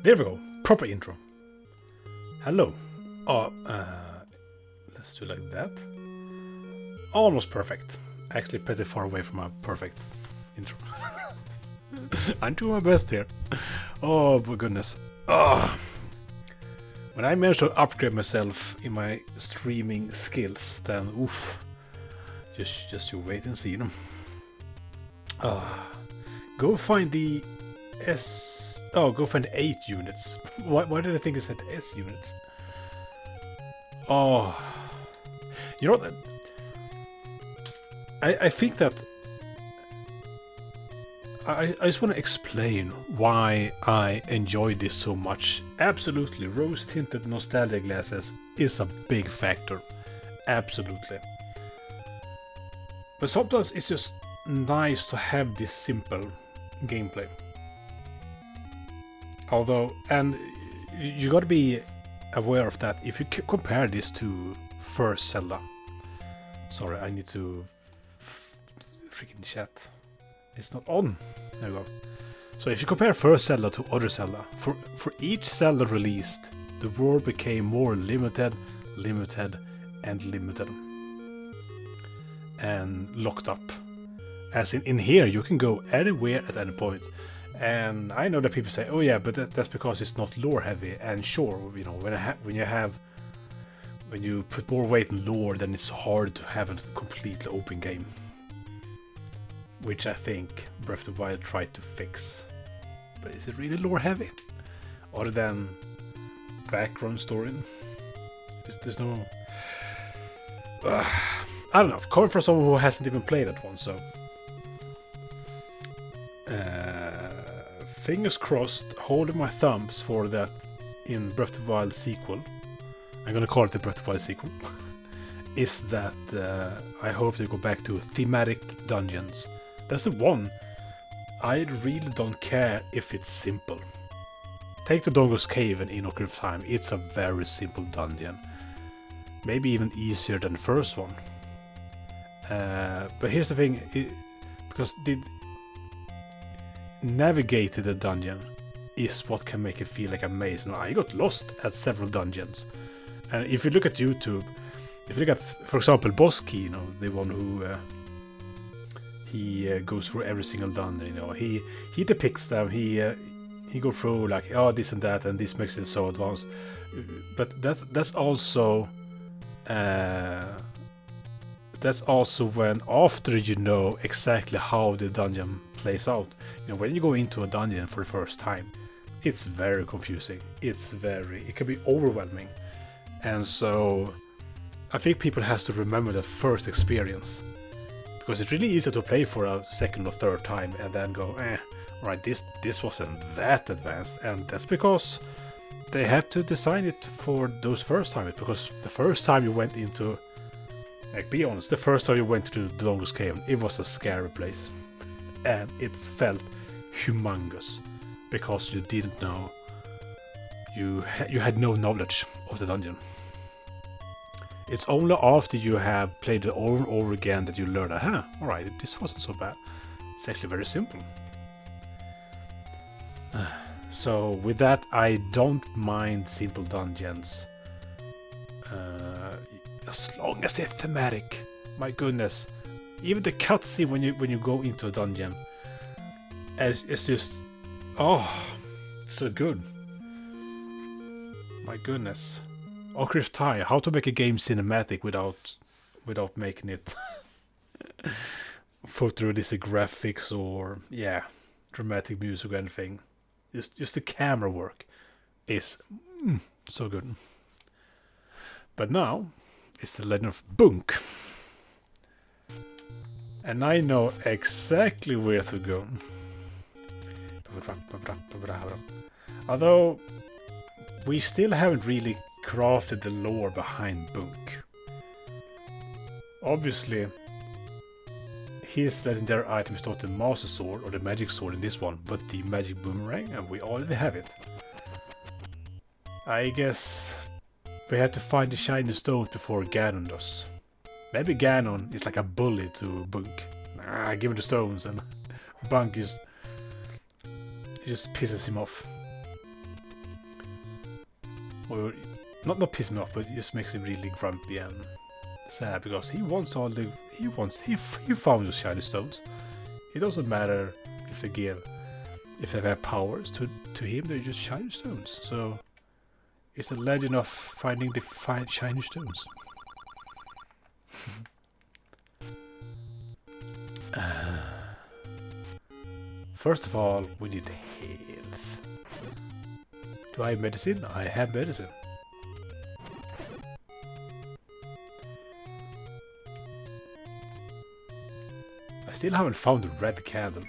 There we go. Proper intro. Hello. Let's do like that. Almost perfect. Actually pretty far away from a perfect intro. I'm doing my best here. Oh my goodness. When I manage to upgrade myself in my streaming skills, then oof. Just you wait and see them. Go find the go find 8 units. Why did I think it said S units? Oh, you know what? I think that I just want to explain why I enjoy this so much. Absolutely, rose-tinted nostalgia glasses is a big factor. Absolutely. But sometimes it's just nice to have this simple gameplay. Although, and you gotta be aware of that if you compare this to first Zelda. Sorry, I need to freaking chat. It's not on. There we go. So if you compare first Zelda to other Zelda, for each Zelda released, the world became more limited, and locked up. As in here, you can go anywhere at any point. And I know that people say, "Oh yeah, but that's because it's not lore heavy." And sure, you know, when you put more weight in lore, then it's hard to have a completely open game, which I think Breath of the Wild tried to fix. But is it really lore heavy, other than background story? There's no. I don't know. Coming from someone who hasn't even played that one, so. Fingers crossed, holding my thumbs for that in Breath of the Wild sequel. I'm gonna call it the Breath of the Wild sequel. Is that I hope they go back to thematic dungeons. That's the one. I really don't care if it's simple. Take the Dongo's Cave in Ocarina of Time. It's a very simple dungeon. Maybe even easier than the first one. But here's the thing. Because navigating the dungeon is what can make it feel like a maze. Now, I got lost at several dungeons. And if you look at YouTube, if you look at, for example, Boss Key, you know, the one who he goes through every single dungeon, you know, he depicts them, he go through like, oh, this and that, and this makes it so advanced. But that's also when after you know exactly how the dungeon plays out. You know, when you go into a dungeon for the first time, it's very confusing. It can be overwhelming. And so I think people has to remember that first experience, because it's really easy to play for a second or third time and then go, alright, this wasn't that advanced. And that's because they have to design it for those first times, because the first time you went into, like, be honest, the first time you went to the Dongo's Cave, it was a scary place. And it felt humongous because you didn't know, you had no knowledge of the dungeon. It's only after you have played it over and over again that you learn, alright, this wasn't so bad. It's actually very simple. So with that, I don't mind simple dungeons. As long as they're thematic. My goodness. Even the cutscene when you go into a dungeon, it's just, so good. My goodness. Ocarina of Time, how to make a game cinematic without making it photorealistic graphics or dramatic music or anything. Just the camera work is so good. But now it's the Legend of Bunk. And I know exactly where to go. Although we still haven't really crafted the lore behind Bunk. Obviously, his legendary item is not the Master Sword or the Magic Sword in this one, but the Magic Boomerang, and we already have it. I guess we have to find the shiny stones before Ganon does. Maybe Ganon is like a bully to Bunk. Give him the stones, and Bunk just pisses him off. or not piss me off, but it just makes him really grumpy and sad because he wants all the he found those shiny stones. It doesn't matter if they have powers to him, they're just shiny stones. So it's the legend of finding the shiny stones. First of all, we need health. Do I have medicine? I have medicine. I still haven't found the red candle.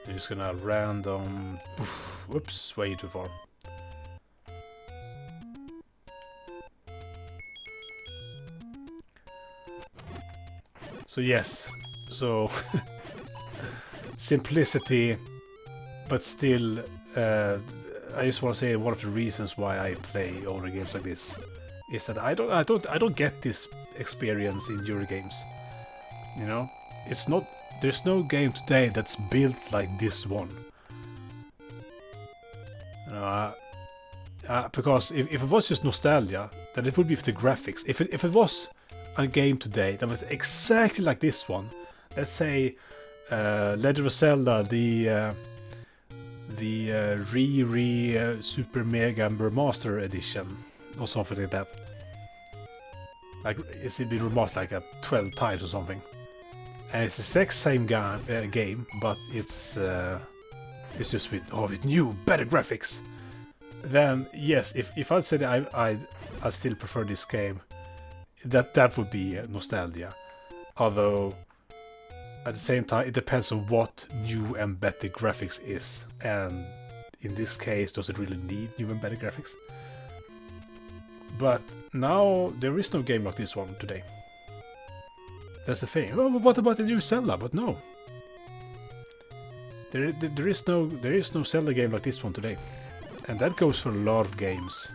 I'm just gonna random... Whoops, way too far. So yes, so simplicity, but still, I just want to say one of the reasons why I play older games like this is that I don't get this experience in Eurogames. You know, there's no game today that's built like this one. Because if it was just nostalgia, then it would be for the graphics. If it was a game today that was exactly like this one, let's say Legend of Zelda, the Super Mega Remaster Edition, or something like that. Like it's been remastered like 12 times or something, and it's the exact same game, but it's just with new, better graphics. Then yes, if I'd say that I still prefer this game, that would be nostalgia. Although at the same time, it depends on what new and better graphics is, and in this case, does it really need new and better graphics? But now there is no game like this one today. That's the thing. Oh, but what about the new Zelda? But no, there is no Zelda game like this one today, and that goes for a lot of games.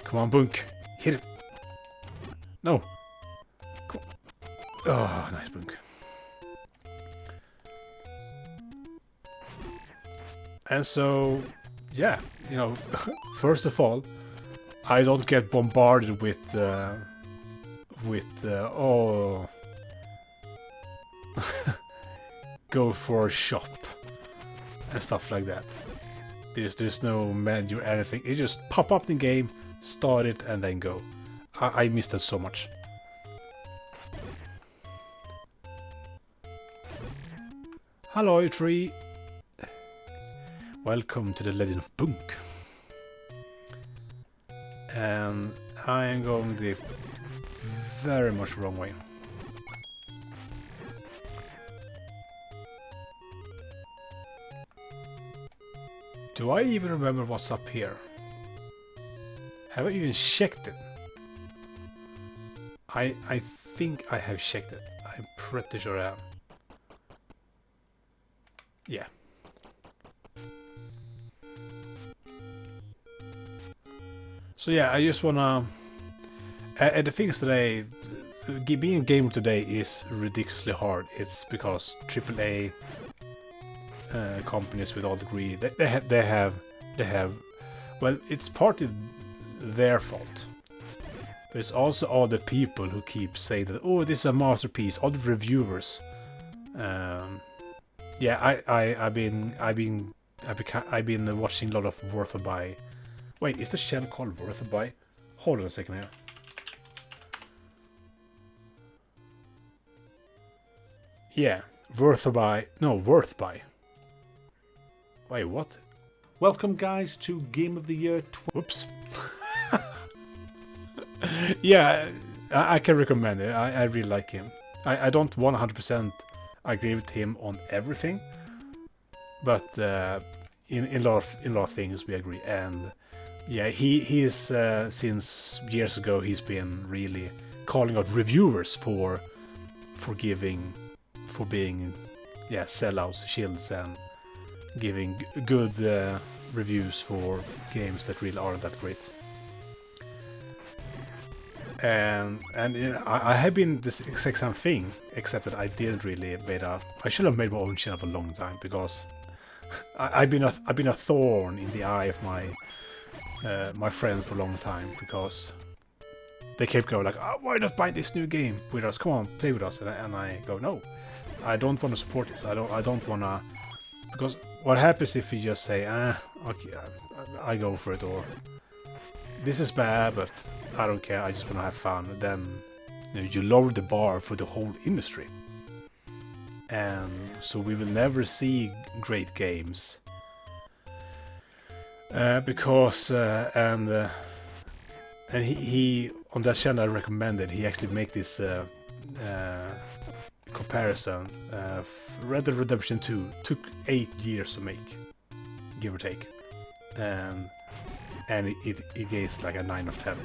Come on, Bunk, hit it. No. Come on. Oh, nice, Bunk. And so, yeah, you know, first of all, I don't get bombarded with oh, go for a shop and stuff like that. There's no menu or anything. It just pop up in game, start it, and then go. I miss that so much. Hello, tree. Welcome to the Legend of Bunk. And I am going the very much wrong way. Do I even remember what's up here? Have I even checked it? I think I have checked it. I'm pretty sure I have. Yeah. So yeah, I just wanna... and the thing is today, being a gamer today is ridiculously hard. It's because AAA companies with all the greed, they have... Well, it's partly their fault. But it's also all the people who keep saying that, oh, this is a masterpiece. All the reviewers. Yeah, I've been watching a lot of Worth a Buy. Wait, is the channel called Worth a Buy? Hold on a second here. Yeah, Worth a Buy. No, Worth Buy. Wait, what? Welcome, guys, to Game of the Year. Whoops. Yeah, I can recommend it. I really like him. I don't 100% agree with him on everything, but in a lot of things we agree. And yeah, he is since years ago he's been really calling out reviewers for being sellouts, shills, and giving good reviews for games that really aren't that great. And you know, I have been this exact same thing, except that I didn't really I should have made my own channel for a long time, because I've been a thorn in the eye of my friends for a long time, because they kept going like, oh, why not buy this new game with us? Come on, play with us. And I go, no, I don't want to support this. I don't want to, because what happens if you just say, okay, I go for it, or this is bad, but I don't care, I just want to have fun. Then you lower the bar for the whole industry, and so we will never see great games. Because and he on that channel I recommended, he actually make this comparison. Red Dead Redemption 2 took 8 years to make, give or take, and it gets like a 9 of 10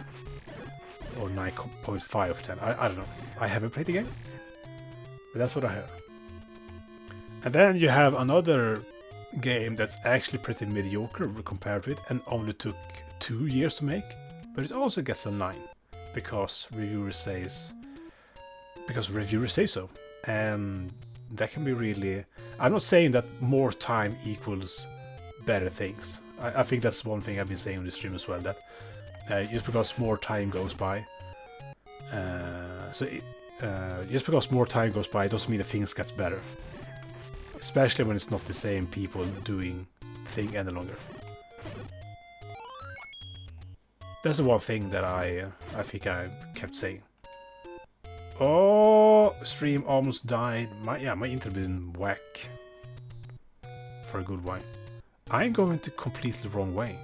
or 9.5 of 10. I don't know. I haven't played the game, but that's what I heard. And then you have another game that's actually pretty mediocre compared to it, and only took 2 years to make, but it also gets a 9 because reviewers say so, and that can be really. I'm not saying that more time equals better things. I think that's one thing I've been saying on the stream as well, that just because more time goes by, just because more time goes by doesn't mean that things gets better. Especially when it's not the same people doing the thing any longer. That's the one thing that I think I kept saying. Oh, stream almost died. My internet has been whack for a good while. I'm going the completely wrong way.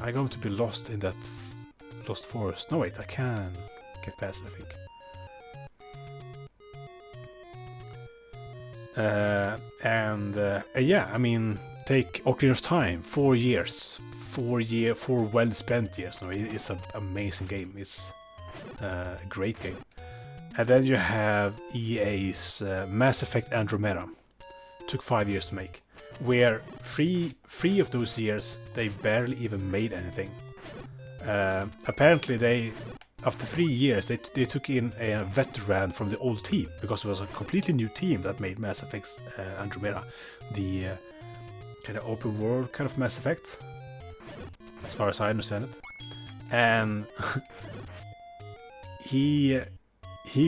I'm going to be lost in that lost forest. No wait, I can get past it, I think. Yeah, I mean, take Ocarina of Time, 4 years, 4 well spent years. No, it's an amazing game. It's a great game. And then you have EA's Mass Effect Andromeda. Took 5 years to make. Where three of those years they barely even made anything. Apparently they. After 3 years, they took in a veteran from the old team, because it was a completely new team that made Mass Effect Andromeda, the kind of open world kind of Mass Effect, as far as I understand it. And he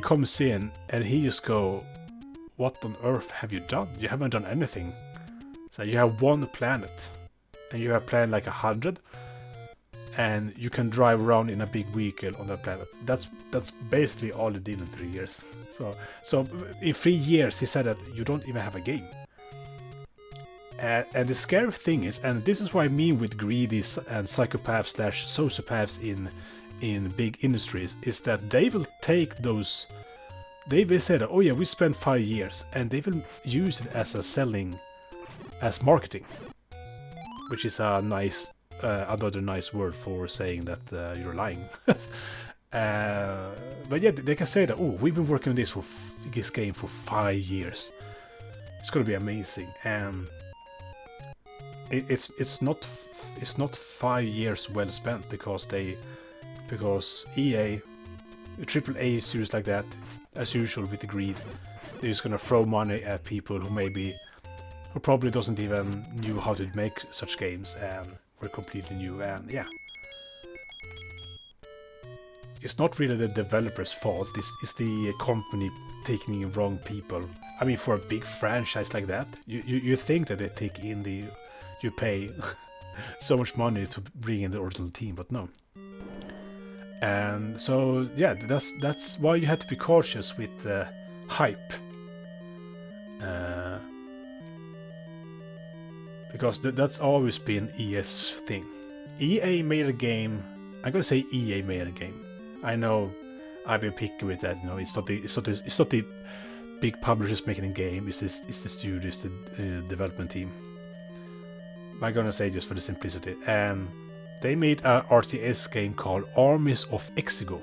comes in and he just go, "What on earth have you done? You haven't done anything. So you have one planet, and you have planned like 100." And you can drive around in a big vehicle on that planet. That's basically all they did in 3 years. So in 3 years he said that you don't even have a game. And the scary thing is, and this is what I mean with greedy and psychopaths / sociopaths in big industries, is that they will take those. They say that, oh yeah, we spent 5 years, and they will use it as as marketing, which is a nice. Another nice word for saying that you're lying. But yeah, they can say that, oh, we've been working on this game for 5 years. It's gonna be amazing, and it's not 5 years well spent, because EA, AAA studios like that, as usual with the greed, they're just gonna throw money at people who probably doesn't even knew how to make such games, and were completely new. And yeah, it's not really the developer's fault. It's the company taking in wrong people. I mean, for a big franchise like that, you think that they take in you pay so much money to bring in the original team, but no. And so yeah, that's why you have to be cautious with hype. Because that's always been EA's thing. EA made a game. I'm gonna say EA made a game. I know I've been picky with that. You know, it's not the big publishers making a game. It's the studios, the development team. I'm gonna say just for the simplicity. They made a RTS game called Armies of Exigo,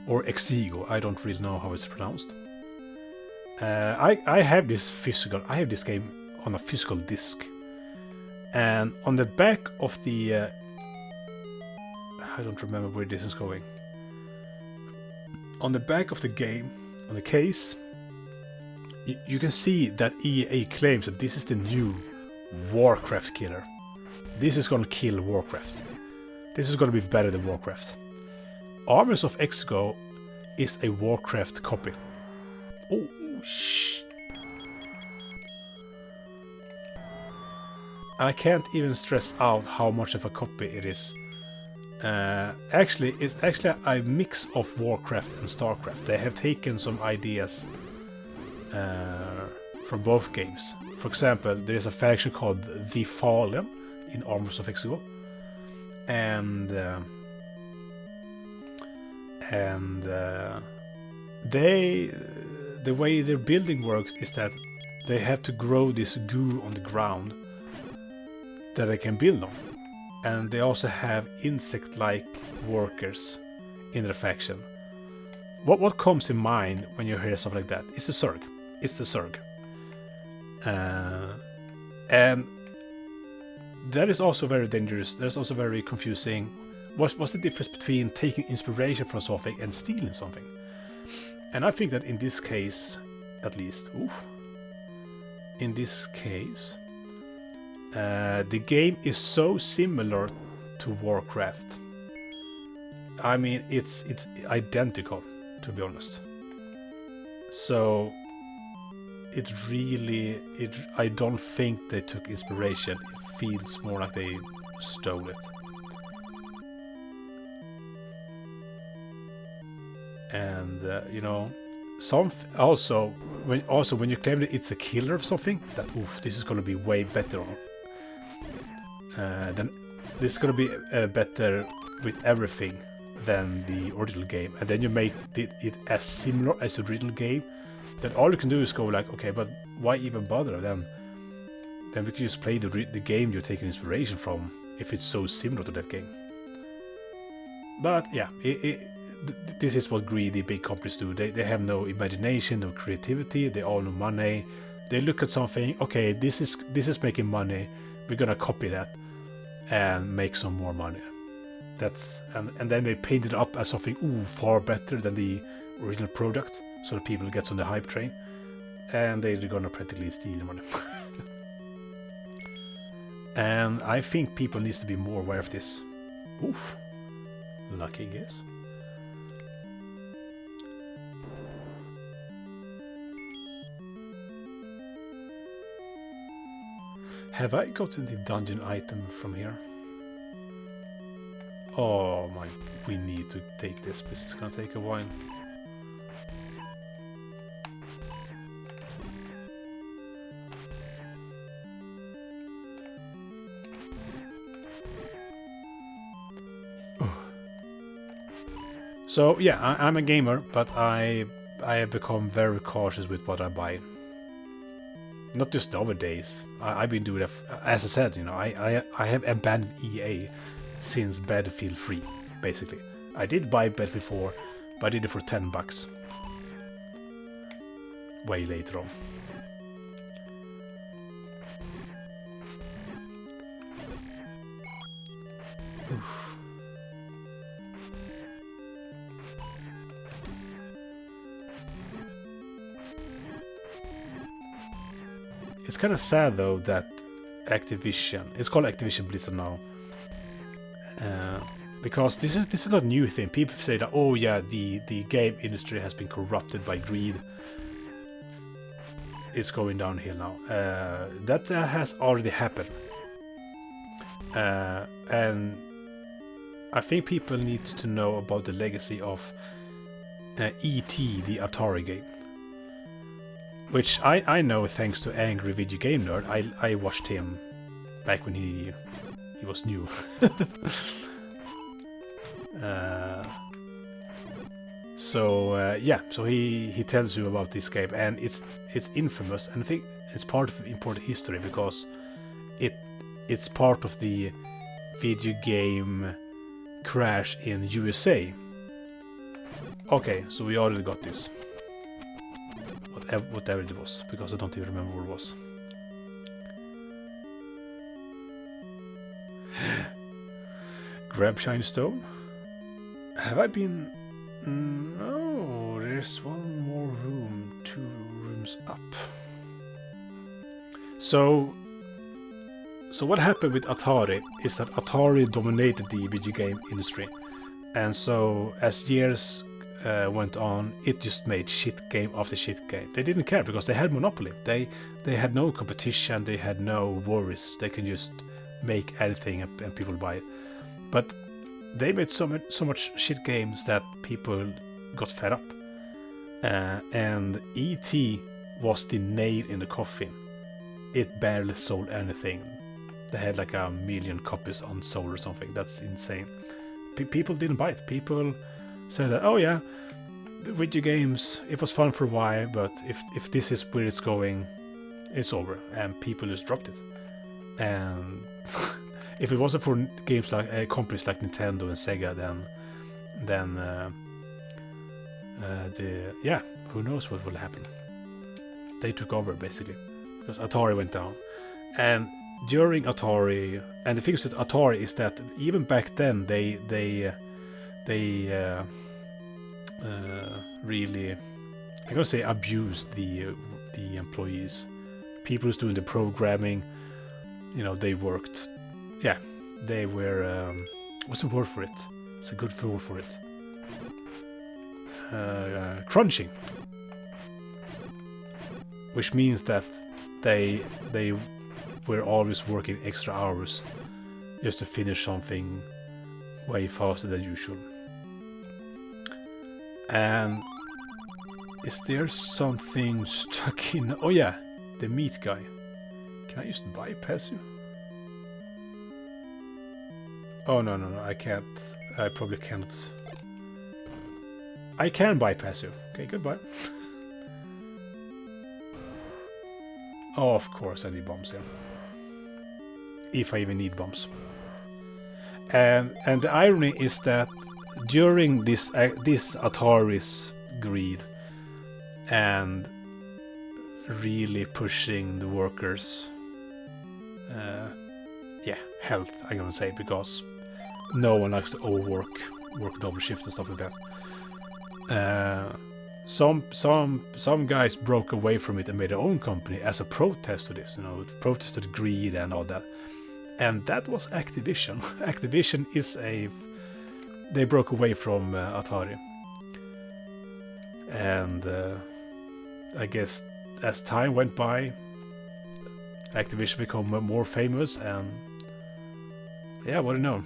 or Exigo. I don't really know how it's pronounced. I have this game on a physical disc, and on the back of the I don't remember where this is going. On the back of the game, on the case, you can see that EA claims that this is the new Warcraft killer. This is gonna kill Warcraft. This is gonna be better than Warcraft. Armies of Exego is a Warcraft copy. Oh, shh. I can't even stress out how much of a copy it is. Actually, it's actually a mix of Warcraft and StarCraft. They have taken some ideas from both games. For example, there is a faction called the Fallen in Armies of Exego, and the way their building works is that they have to grow this goo on the ground that they can build on, and they also have insect-like workers in their faction. What comes in mind when you hear something like that? It's the Zerg. It's the Zerg, and that is also very dangerous. That's also very confusing. What's the difference between taking inspiration from something and stealing something? And I think that in this case, at least, in this case, the game is so similar to Warcraft. I mean, it's identical, to be honest. So I don't think they took inspiration. It feels more like they stole it. And you know, also when you claim that it's a killer of something, that this is gonna be way better. Then this is gonna be better with everything than the original game, and then you make it as similar as the original game. Then all you can do is go like, okay, but why even bother? Then we can just play the game you're taking inspiration from if it's so similar to that game. But yeah, this is what greedy big companies do. They have no imagination, no creativity. They all know money. They look at something. Okay, this is making money. We're gonna copy that and make some more money. And then they paint it up as something far better than the original product, so that people get on the hype train, and they're gonna practically steal the money. And I think people needs to be more aware of this. Lucky guess. Have I gotten the dungeon item from here? Oh my, we need to take this, but it's gonna take a while. So yeah, I'm a gamer, but I have become very cautious with what I buy. Not just nowadays. I've been doing that, as I said, you know, I have abandoned EA since Battlefield 3, basically. I did buy Battlefield 4, but I did it for $10. Way later on. Oof. It's kind of sad though that Activision, it's called Activision Blizzard now, because this is not a new thing. People say that, oh yeah, the game industry has been corrupted by greed. It's going downhill now. That has already happened, and I think people need to know about the legacy of E.T., the Atari game. Which I know thanks to Angry Video Game Nerd. I watched him back when he was new. Yeah, so he tells you about this game, and it's infamous, and I think it's part of important history because it's part of the video game crash in USA. Okay, so we already got this. Whatever it was, because I don't even remember what it was. Grab shiny stone. Have I been? No, there's one more room, 2 rooms games up. So what happened with Atari is that Atari dominated the video game industry, and so as years went on, it just made shit game after shit game. They didn't care because they had monopoly. They had no competition. They had no worries. They can just make anything and people buy it. But they made so much shit games that people got fed up. And E.T. was the nail in the coffin. It barely sold anything. They had like 1 million copies unsold or something. That's insane. People didn't buy it. People said that, oh yeah, video games, it was fun for a while, but if this is where it's going, it's over. And people just dropped it. And if it wasn't for games like companies like Nintendo and Sega, then who knows what will happen. They took over basically because Atari went down. And during Atari, and the thing with Atari is that even back then they really, I'm gonna say, abused the employees. People who's doing the programming, you know, they worked. Yeah, they were. What's the word for it? It's a good word for it. Crunching, which means that they were always working extra hours just to finish something way faster than usual. And is there something stuck in? Oh yeah, the meat guy. Can I just bypass you? Oh no, I can't. I probably can't. I can bypass you. Okay, goodbye. Oh, of course I need bombs here. If I even need bombs. And the irony is that during this Atari's greed and really pushing the workers' health, I'm gonna say, because no one likes to work double shift and stuff like that. Some guys broke away from it and made their own company as a protest to this, you know, protest to the greed and all that. And that was Activision. Activision is they broke away from Atari. And I guess as time went by, Activision became more famous, and yeah, what do you know?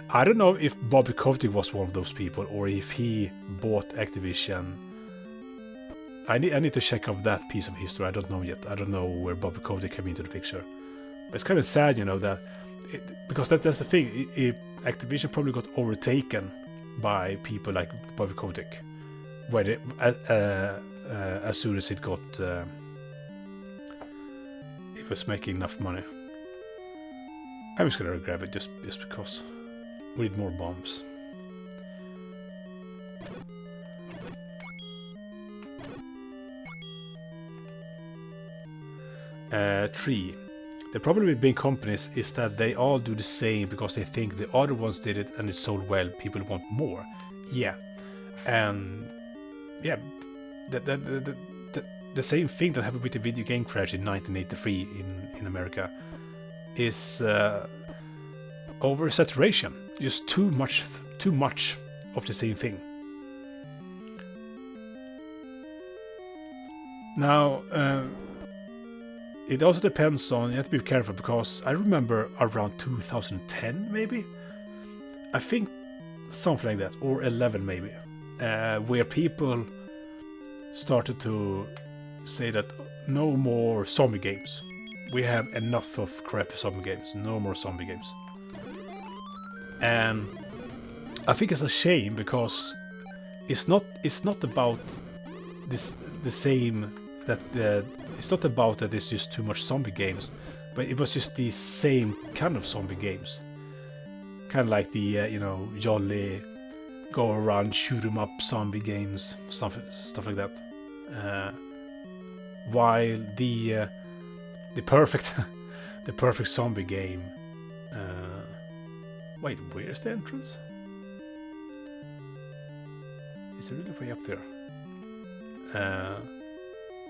I don't know if Bobby Kotick was one of those people, or if he bought Activision. I need to check up that piece of history. I don't know yet. I don't know where Bobby Kotick came into the picture. But it's kind of sad, you know, that because that's the thing. Activision probably got overtaken by people like Bobby Kotick, where as soon as it was making enough money. I'm just gonna grab it just because we need more bombs. Three. The problem with big companies is that they all do the same because they think the other ones did it and it sold well. People want more. Yeah, and yeah, the same thing that happened with the video game crash in 1983 in America is oversaturation. Just too much of the same thing. Now, it also depends on, you have to be careful, because I remember around 2010 maybe, I think something like that, or 11 maybe, where people started to say that no more zombie games. We have enough of crappy zombie games. No more zombie games. And I think it's a shame, because it's not about this the same that it's not about that it's just too much zombie games, but it was just the same kind of zombie games, kind of like the jolly go around shoot 'em up zombie games, stuff like that. While the perfect the perfect zombie game. Wait, where's the entrance? Is it really way up there?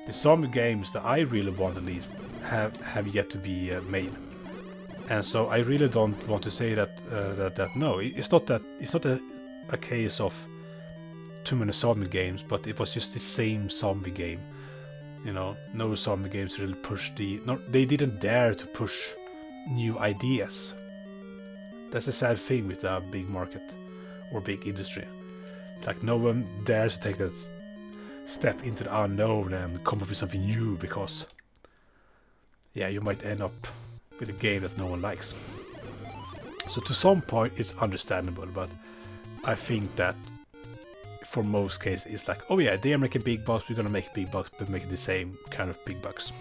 the zombie games that I really want at least have yet to be made. And so I really don't want to say that no, it's not a case of too many zombie games, but it was just the same zombie game. You know, no zombie games really pushed they didn't dare to push new ideas. That's a sad thing with a big market or big industry. It's like no one dares to take that step into the unknown and come up with something new, because yeah, you might end up with a game that no one likes. So to some point it's understandable, but I think that for most cases it's like, oh yeah, they are making big bucks, we're gonna make big bucks, but make it the same kind of big bucks.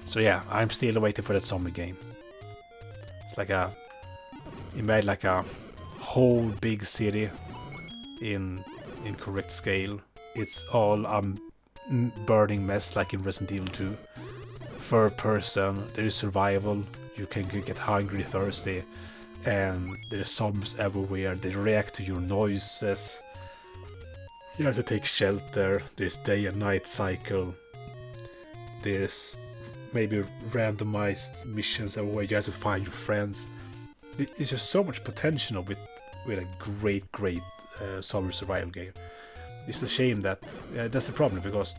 So yeah, I'm still waiting for that zombie game. It's like you made like a whole big city in correct scale. It's all burning mess like in Resident Evil 2. Third person, there is survival, you can get hungry, thirsty, and there's zombies everywhere, they react to your noises. You have to take shelter, there's day and night cycle, there's maybe randomized missions everywhere, you have to find your friends. There's just so much potential with a great zombie survival game. It's a shame that that's the problem, because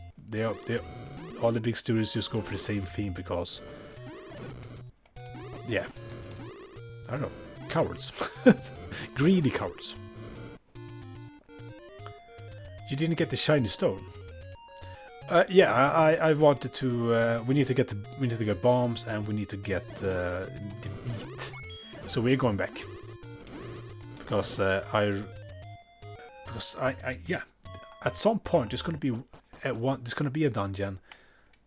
all the big studios just go for the same theme because, yeah, I don't know, cowards, greedy cowards. You didn't get the shiny stone. Yeah, I wanted to. We need to get bombs, and we need to get the meat. So we're going back because yeah. At some point, there's gonna be a dungeon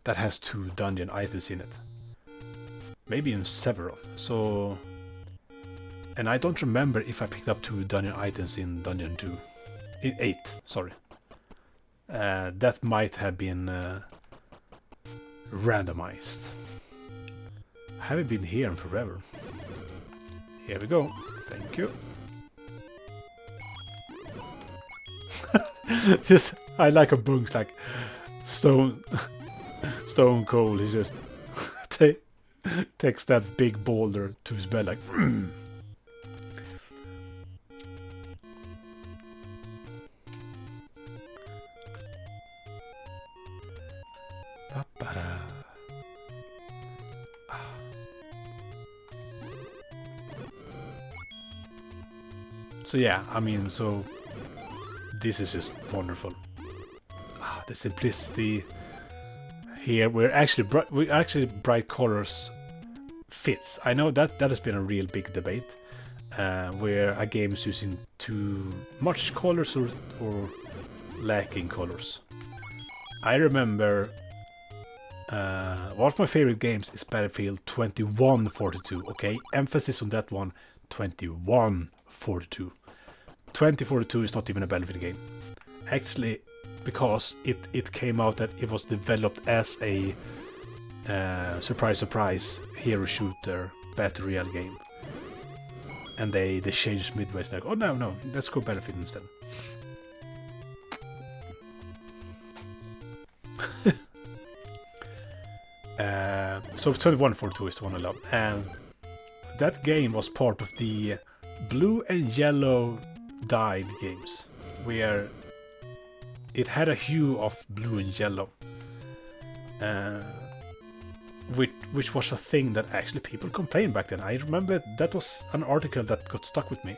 that has 2 dungeon items in it, maybe even several. So, and I don't remember if I picked up 2 dungeon items in dungeon 2, in 8. Sorry, that might have been randomized. I haven't been here in forever. Here we go. Thank you. Just, I like a Bunk's like stone cold. He just takes that big boulder to his bed like. So yeah, I mean, so this is just wonderful. The simplicity here, we're actually bright colors fits. I know that has been a real big debate, where a game is using too much colors or lacking colors. I remember one of my favorite games is Battlefield 2142. Okay, emphasis on that one. 2142. 2042 is not even a Battlefield game. Actually, because it came out that it was developed as a surprise hero shooter battle royale game, and they changed midway. It's like, oh no, let's go Battlefield instead. So 2142 is the one I love, and that game was part of the blue and yellow dyed games, where it had a hue of blue and yellow, which was a thing that actually people complained back then. I remember that was an article that got stuck with me,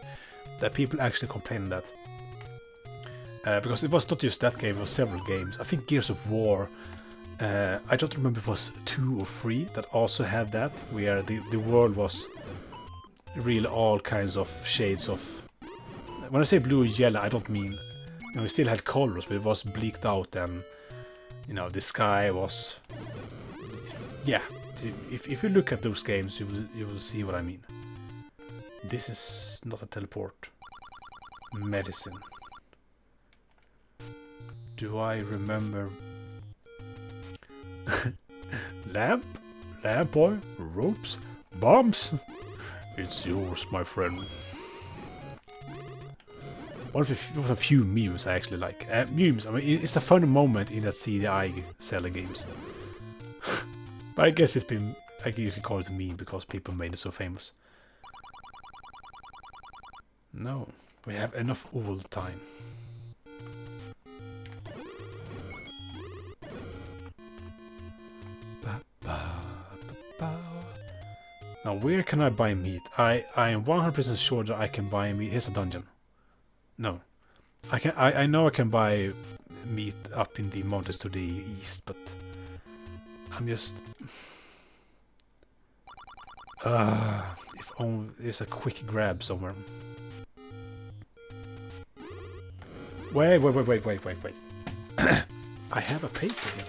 that people actually complained that, because it was not just that game, it was several games. I think Gears of War, I don't remember if it was 2 or 3 that also had that, where the world was really all kinds of shades of. When I say blue and yellow, I don't mean, you know, we still had colors, but it was bleaked out, and you know, the sky was, yeah. If you look at those games, you will see what I mean. This is not a teleport. Medicine. Do I remember? Lamp oil, ropes, bombs. It's yours, my friend. one of the few memes I actually like. Memes, I mean, it's a fun moment in that CDI Zelda games. But I guess it's been, I guess you can call it a meme because people made it so famous. No, we have enough all the time. Now, where can I buy meat? I am 100% sure that I can buy meat. Here's a dungeon. No, I know I can buy meat up in the mountains to the east, but I'm just. If only there's a quick grab somewhere. Wait. I have a paper here.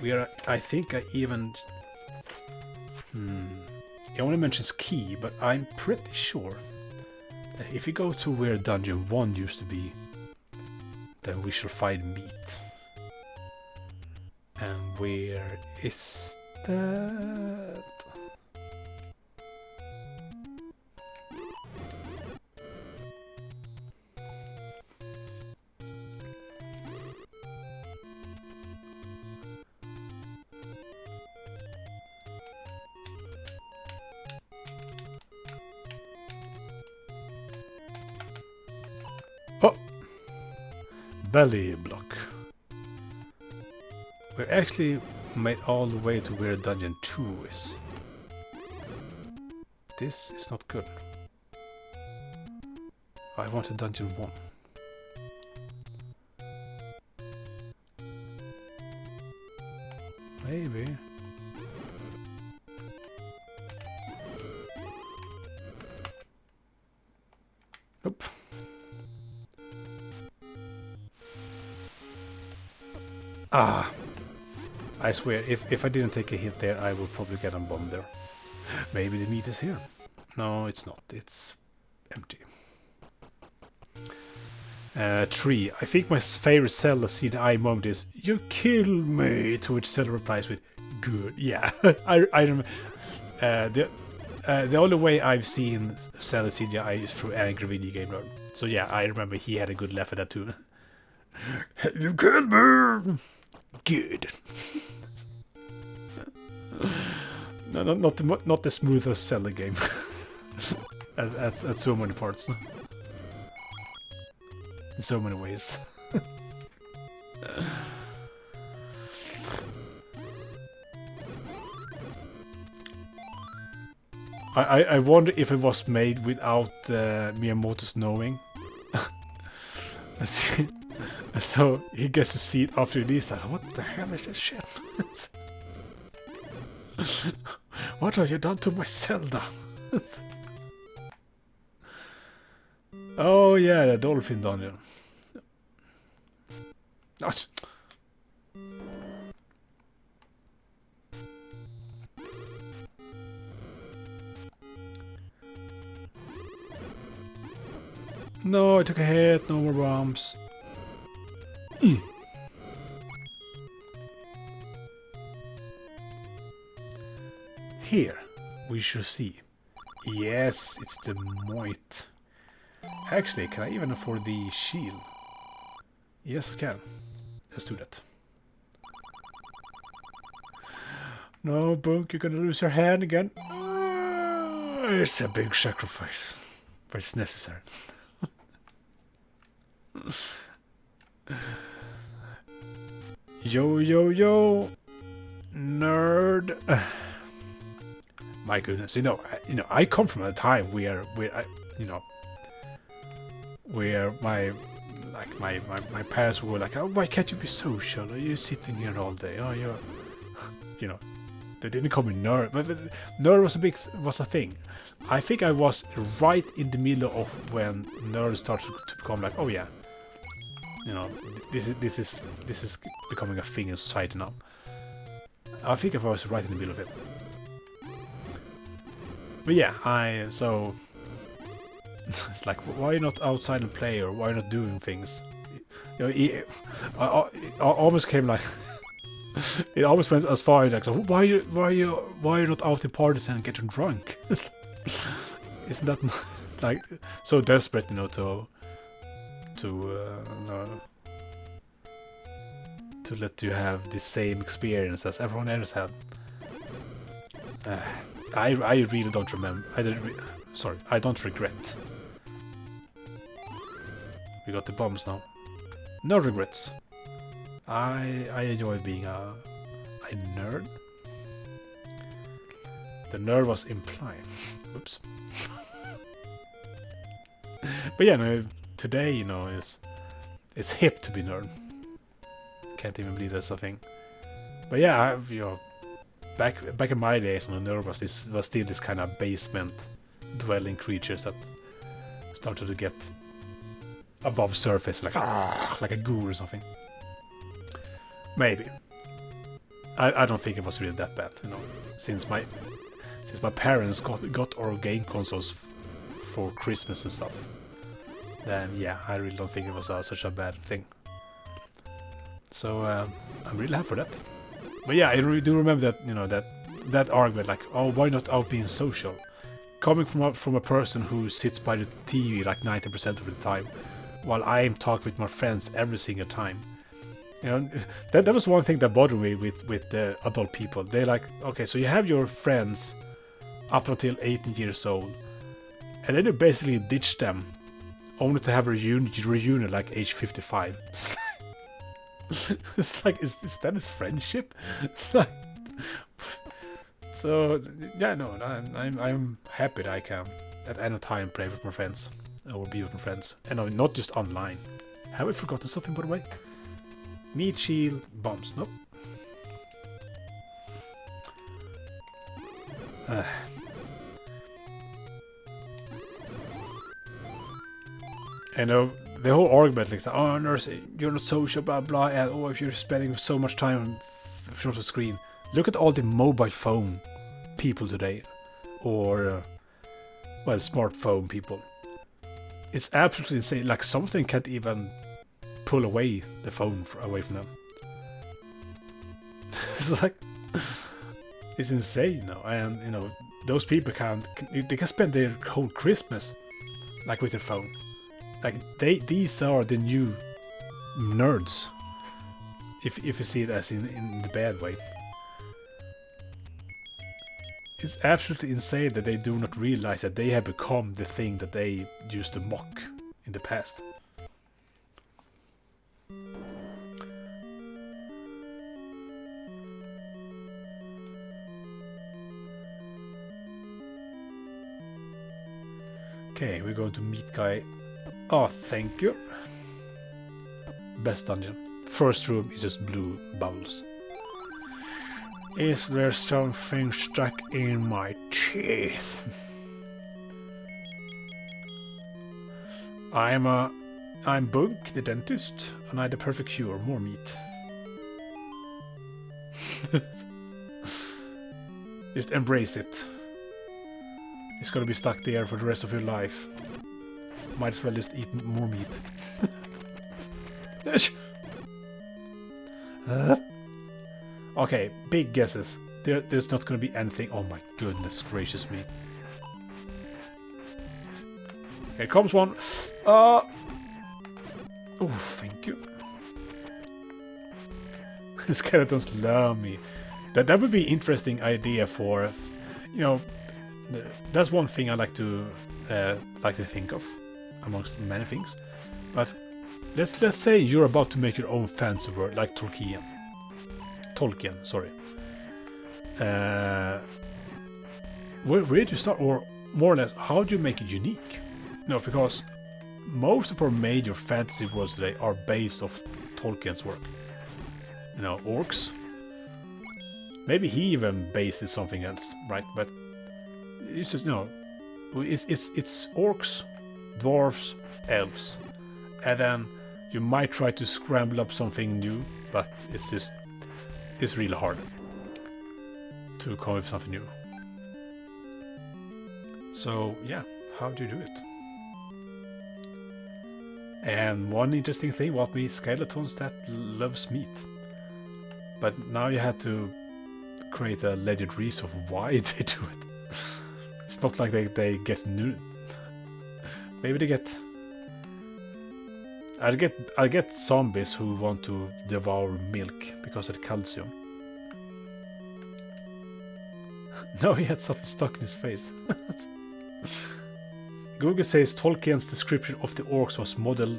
We are. I think I even. It only mentions key, but I'm pretty sure that if you go to where Dungeon 1 used to be, then we shall find meat. And where is that? Belly block. We're actually made all the way to where Dungeon 2 is. This is not good. I want a Dungeon 1. Maybe. Nope. I swear, if I didn't take a hit there, I would probably get unbombed there. Maybe the meat is here. No, it's not. It's empty. Tree. I think my favorite Zelda CDI moment is "You kill me," to which Zelda replies with "Good." Yeah, I remember. The only way I've seen Zelda CDI is through Angry Video Game Nerd. So yeah, I remember he had a good laugh at that too. You killed me. Good. No, not the smoothest Zelda game. at so many parts. In so many ways. I wonder if it was made without Miyamoto's knowing. So he gets to see it after release. Like, what the hell is this shit? What have you done to my Zelda? Oh yeah, the dolphin dungeon. No, I took a hit. No more bombs. Here we shall see. Yes, it's the moit. Actually, can I even afford the shield? Yes, I can. Let's do that. No, Bunk, you're gonna lose your hand again. It's a big sacrifice, but it's necessary. Yo, nerd. My goodness, I come from a time where my parents were like, oh, why can't you be social? Are you sitting here all day? Oh, you're, they didn't call me nerd, but nerd was a thing. I think I was right in the middle of when nerds started to become like, oh yeah, this is becoming a thing in society now. I think I was right in the middle of it. But yeah, so it's like, why are you not outside and play, or why are you not doing things? I almost came like it almost went as far as like, why are you not out in parties and getting drunk? Isn't that like so desperate, to to let you have the same experience as everyone else had. I really don't remember. I don't regret. We got the bombs now. No regrets. I enjoy being a nerd. The nerd was implied. Oops. But yeah, no, today, you know, it's hip to be nerd. Can't even believe that's a thing. But yeah, you know, back in my days, you know, nerd was still this kind of basement dwelling creatures that started to get above surface, like a ghoul or something. Maybe. I don't think it was really that bad, you know, since my parents got our game consoles for Christmas and stuff. Then yeah, I really don't think it was such a bad thing. So I'm really happy for that. But yeah, I do remember that, you know, that argument, like, oh, why not out being social? Coming from a person who sits by the TV like 90% of the time, while I am talking with my friends every single time. You know, that was one thing that bothered me with the adult people. They're like, okay, so you have your friends up until 18 years old, and then you basically ditch them, only to have a reunion like age 55. It's like, is that his friendship? It's like, so yeah, no, I'm happy that I can at any time play with my friends or be with my friends, and not just online. Have I forgotten something, by the way? Meat shield bombs. Nope. And the whole argument, like, oh, nurse, you're not social, blah blah, and oh, if you're spending so much time in front of the screen. Look at all the mobile phone people today, or well, smartphone people. It's absolutely insane. Like, something can't even pull away the phone away from them. It's like, it's insane now. And you know, those people can spend their whole Christmas like with their phone. Like, these are the new nerds, if you see it as in the bad way. It's absolutely insane that they do not realize that they have become the thing that they used to mock in the past. Okay, we're going to meet guy. Oh, thank you. Best dungeon. First room is just blue bubbles. Is there something stuck in my teeth? I'm Bunk, the dentist, and I the perfect cure. More meat. Just embrace it. It's gonna be stuck there for the rest of your life. Might as well just eat more meat. Okay, big guesses. There's not gonna be anything. Oh my goodness gracious me. Here comes one. Oh, thank you. Skeletons love me. That would be an interesting idea for, you know, that's one thing I like to think of, amongst many things. But let's say you're about to make your own fantasy world, like Tolkien, sorry. Where do you start, or more or less, how do you make it unique? No, because most of our major fantasy worlds today are based off Tolkien's work. You know, orcs. Maybe he even based it something else, right? But it's just, no, it's orcs, dwarves, elves, and then you might try to scramble up something new, but it's really hard to come up with something new. So yeah, how do you do it? And one interesting thing about me, skeletons that loves meat. But now you have to create a legit reason of why they do it. It's not like they get new. Maybe they get. I get zombies who want to devour milk because of the calcium. No, he had something stuck in his face. Google says Tolkien's description of the orcs was model.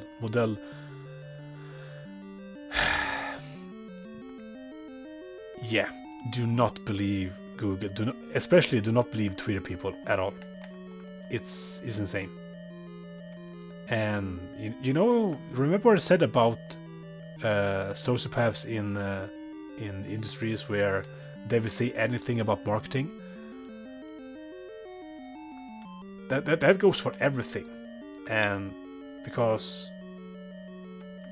Yeah, do not believe Google. Especially do not believe Twitter people at all. It's insane. And you know, remember what I said about sociopaths in industries where they will say anything about marketing? That goes for everything. And because,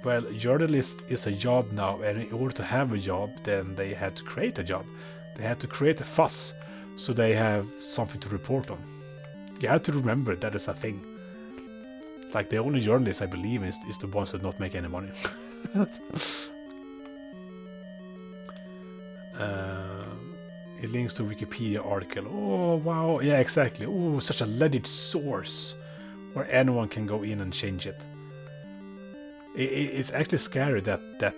well, journalist is a job now, and in order to have a job, then they had to create a job. They had to create a fuss, so they have something to report on. You have to remember that is a thing. Like, the only journalists I believe is the ones that don't make any money. It links to a Wikipedia article. Oh, wow. Yeah, exactly. Oh, such a legit source where anyone can go in and change it. It's actually scary that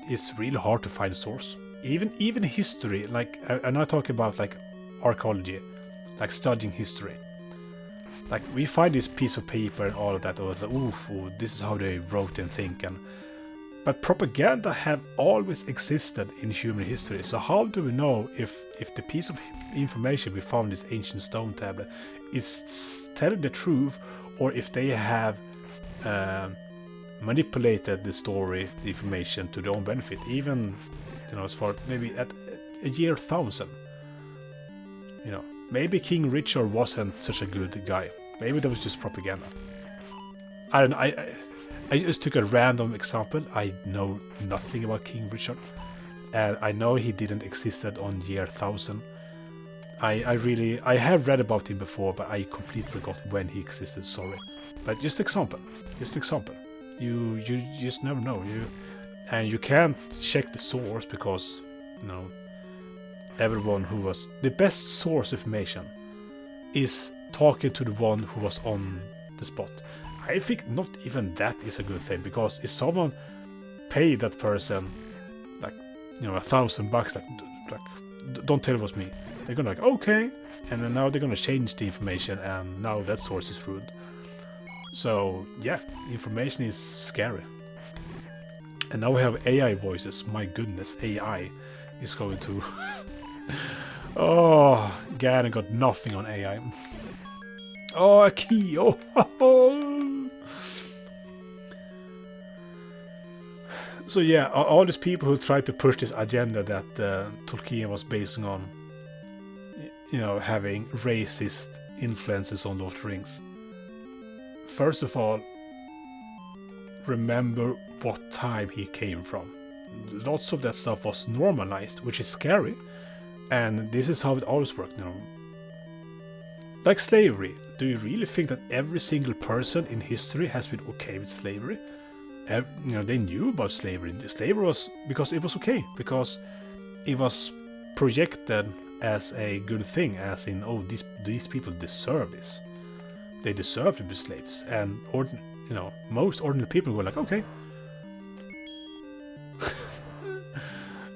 it's really hard to find a source. Even history, like, I'm not talking about like archaeology, like studying history. Like, we find this piece of paper and all of that, or this is how they wrote and think, but propaganda have always existed in human history. So how do we know if the piece of information we found in this ancient stone tablet is telling the truth, or if they have manipulated the story, the information to their own benefit, even, you know, as far maybe at a year 1000. You know, maybe King Richard wasn't such a good guy. Maybe that was just propaganda. I don't know. I just took a random example. I know nothing about King Richard, and I know he didn't existed on year 1000. I have read about him before, but I completely forgot when he existed. Sorry, but just example. You just never know. And you can't check the source because, you know, everyone who was the best source of information is talking to the one who was on the spot. I think not even that is a good thing, because if someone paid that person, like, you know, $1,000, like don't tell it was me, they're gonna like, okay, and then now they're gonna change the information, and now that source is ruined. So yeah, information is scary. And now we have AI voices. My goodness, AI is going to oh, Ganon got nothing on AI. Oh, a key. Oh. So yeah, all these people who tried to push this agenda that Tolkien was basing on, you know, having racist influences on Lord of the Rings. First of all, remember what time he came from. Lots of that stuff was normalized, which is scary. And this is how it always worked, you know. Like slavery. Do you really think that every single person in history has been okay with slavery? You know, they knew about slavery. Slavery was because it was okay, because it was projected as a good thing, as in, oh, these people deserve this. They deserve to be slaves. And you know, most ordinary people were like, okay.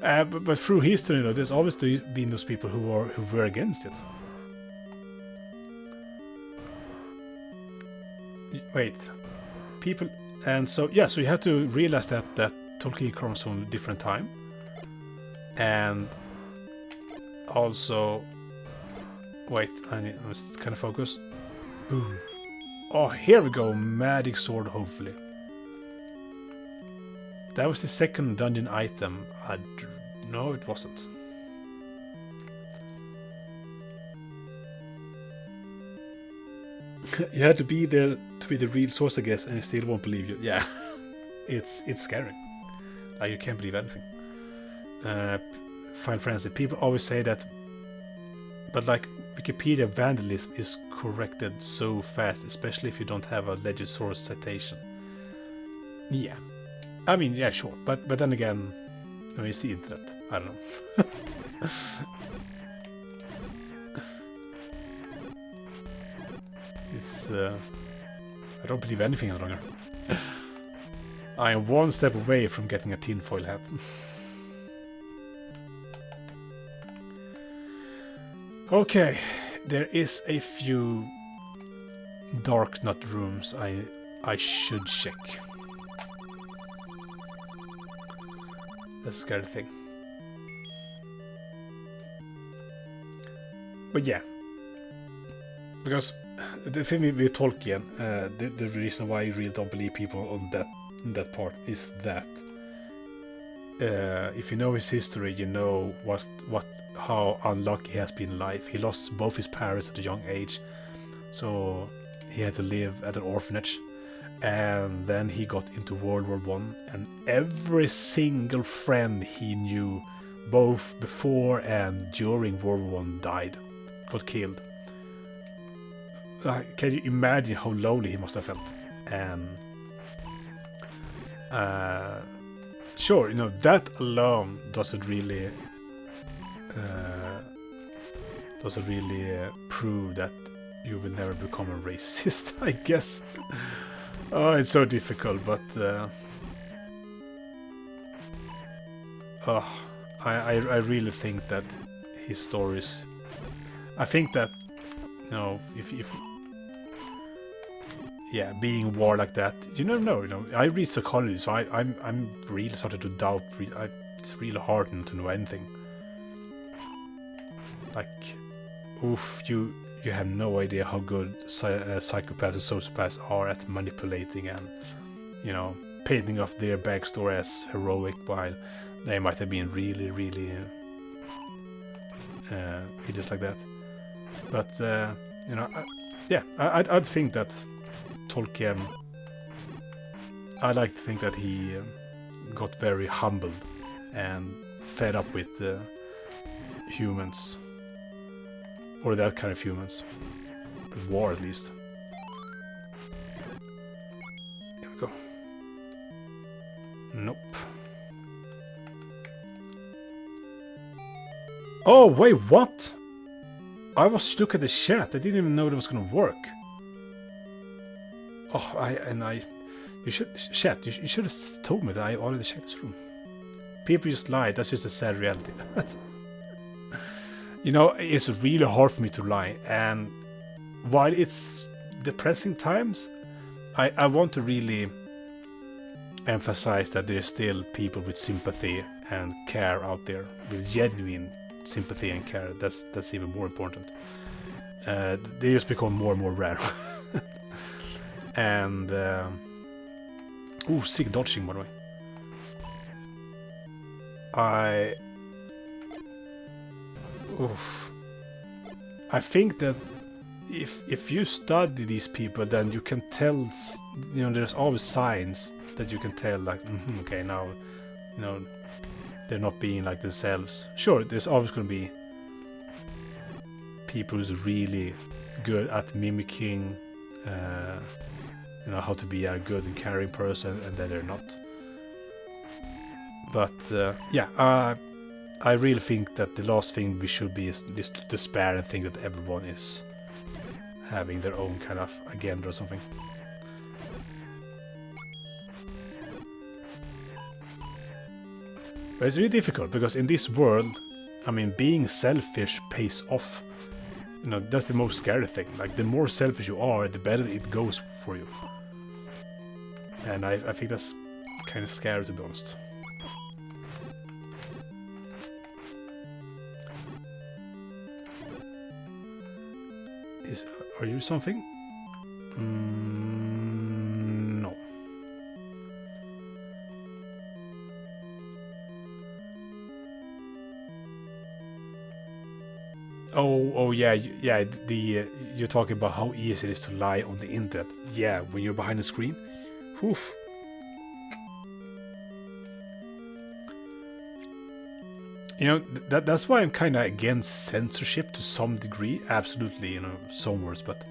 But through history, you know, there's always been those people who were against it. Wait, people, and so yeah, so you have to realize that Tolkien comes from a different time, and also, wait, I must kind of focus. Boom. Oh, here we go, magic sword, hopefully. That was the second dungeon item. No, it wasn't. You had to be there to be the real source, I guess, and I still won't believe you. Yeah, it's scary. Like, you can't believe anything. Final Fantasy. People always say that, but like, Wikipedia vandalism is corrected so fast, especially if you don't have a legit source citation. Yeah, I mean, yeah, sure, but then again, when you see internet, I don't know. It's I don't believe anything any longer. I am one step away from getting a tinfoil hat. Okay, there is a few dark nut rooms I should check. That's a scary thing. But yeah, because the thing with Tolkien, the reason why I really don't believe people on that part is that if you know his history, you know how unlucky he has been in life. He lost both his parents at a young age, so he had to live at an orphanage, and then he got into World War One, and every single friend he knew, both before and during World War One, got killed. Can you imagine how lonely he must have felt? And sure, you know, that alone doesn't really prove that you will never become a racist, I guess. Oh, it's so difficult, but I really think that his stories. I think that, you know, if yeah, being war like that, you never know. You know, I read psychology, so I'm really started to doubt. It's really hard not to know anything. Like, oof, you have no idea how good psychopaths and sociopaths are at manipulating and, you know, painting up their backstory as heroic while they might have been really idiots like that. But you know, I'd think that Tolkien, I like to think that he got very humbled and fed up with humans, or that kind of humans, with war at least. Here we go. Nope. Oh wait, what? I was looking at the chat. I didn't even know it was gonna work. Oh, you should have told me that I already checked this room. People just lie. That's just a sad reality. You know, it's really hard for me to lie, and while it's depressing times, I want to really emphasize that there's still people with sympathy and care out there, with genuine sympathy and care. That's even more important. They just become more and more rare. And sick dodging, by the way. I think that if you study these people, then you can tell, you know, there's always signs that you can tell, like, okay, now, you know, they're not being like themselves. Sure, there's always going to be people who's really good at mimicking, you know, how to be a good and caring person, and then they're not. But yeah, I really think that the last thing we should be is to despair and think that everyone is having their own kind of agenda or something. But it's really difficult, because in this world, I mean, being selfish pays off. You know, that's the most scary thing. Like, the more selfish you are, the better it goes for you. And I think that's kind of scary, to be honest. Are you something? No. Oh yeah, yeah. You're talking about how easy it is to lie on the internet. Yeah, when you're behind the screen. Oof. You know, that's why I'm kind of against censorship to some degree. Absolutely, you know, some words, but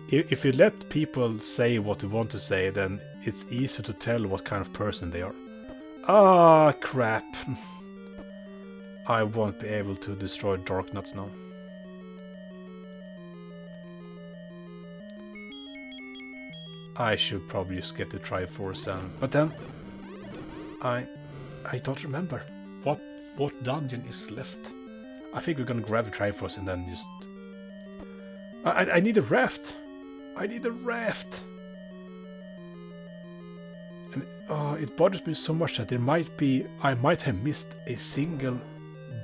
if you let people say what they want to say, then it's easier to tell what kind of person they are. Ah, crap. I won't be able to destroy dark nuts now. I should probably just get the Triforce and... But then... I don't remember what dungeon is left. I think we're gonna grab the Triforce and then just... I need a raft! I need a raft! And it bothers me so much that there might be... I might have missed a single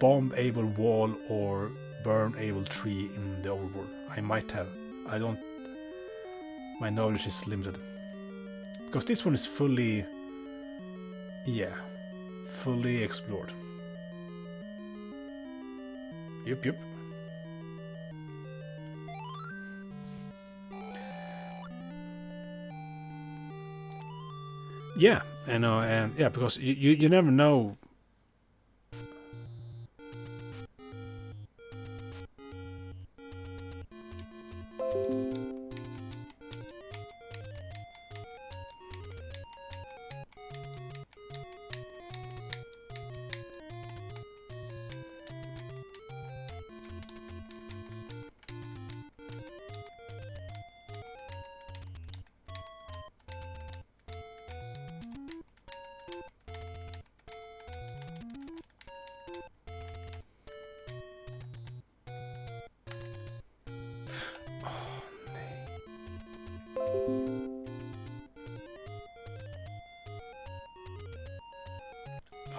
bomb-able wall or burn-able tree in the overworld. I might have. I don't... My knowledge is limited. Because this one is fully... Yeah. Fully explored. Yup. Yeah, I know, and yeah, because you never know.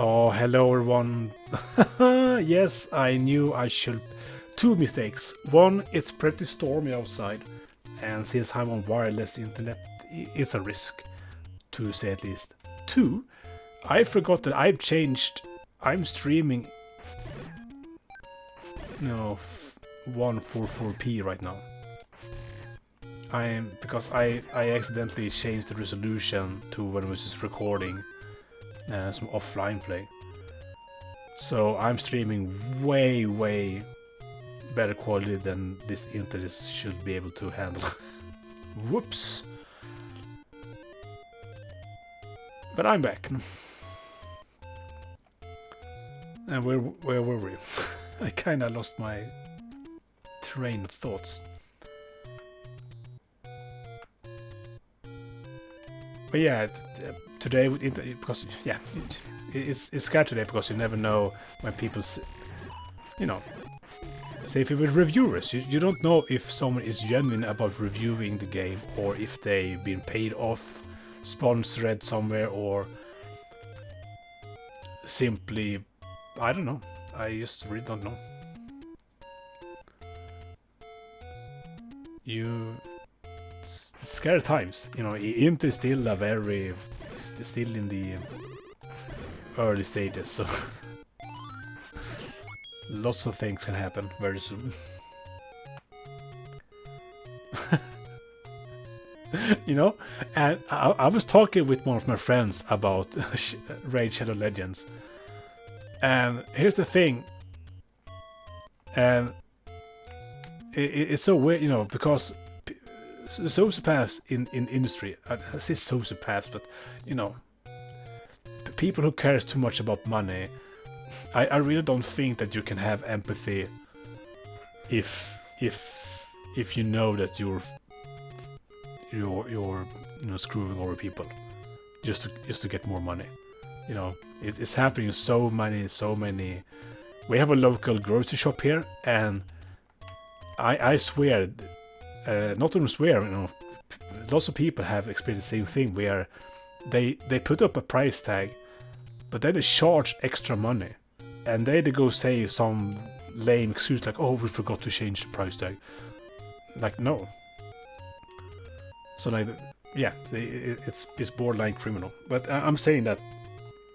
Oh, hello everyone. Yes, I knew I should... Two mistakes. One, it's pretty stormy outside. And since I'm on wireless internet, it's a risk. To say at least. Two, I forgot that I've changed... I'm streaming... 144p right now. Because I accidentally changed the resolution to when I was just recording some offline play. So I'm streaming way better quality than this internet should be able to handle. Whoops. But I'm back. And where were we? I kinda lost my train of thoughts. But yeah, today because yeah, it's scared today because you never know when people, say if with reviewers, you don't know if someone is genuine about reviewing the game or if they've been paid off, sponsored somewhere, or simply, I don't know. I just really don't know. Scary times, Int is still still in the early stages, so lots of things can happen very soon. And I was talking with one of my friends about Raid Shadow Legends, and here's the thing, and it's so weird, because sociopaths in industry, I say sociopaths, but people who cares too much about money, I really don't think that you can have empathy if you know that you're screwing over people just to get more money. It's happening in so many. We have a local grocery shop here, and I swear, not only swear, lots of people have experienced the same thing where they put up a price tag, but then they charge extra money, and they go say some lame excuse like, "Oh, we forgot to change the price tag." Like, no. So yeah, it's borderline criminal. But I'm saying that,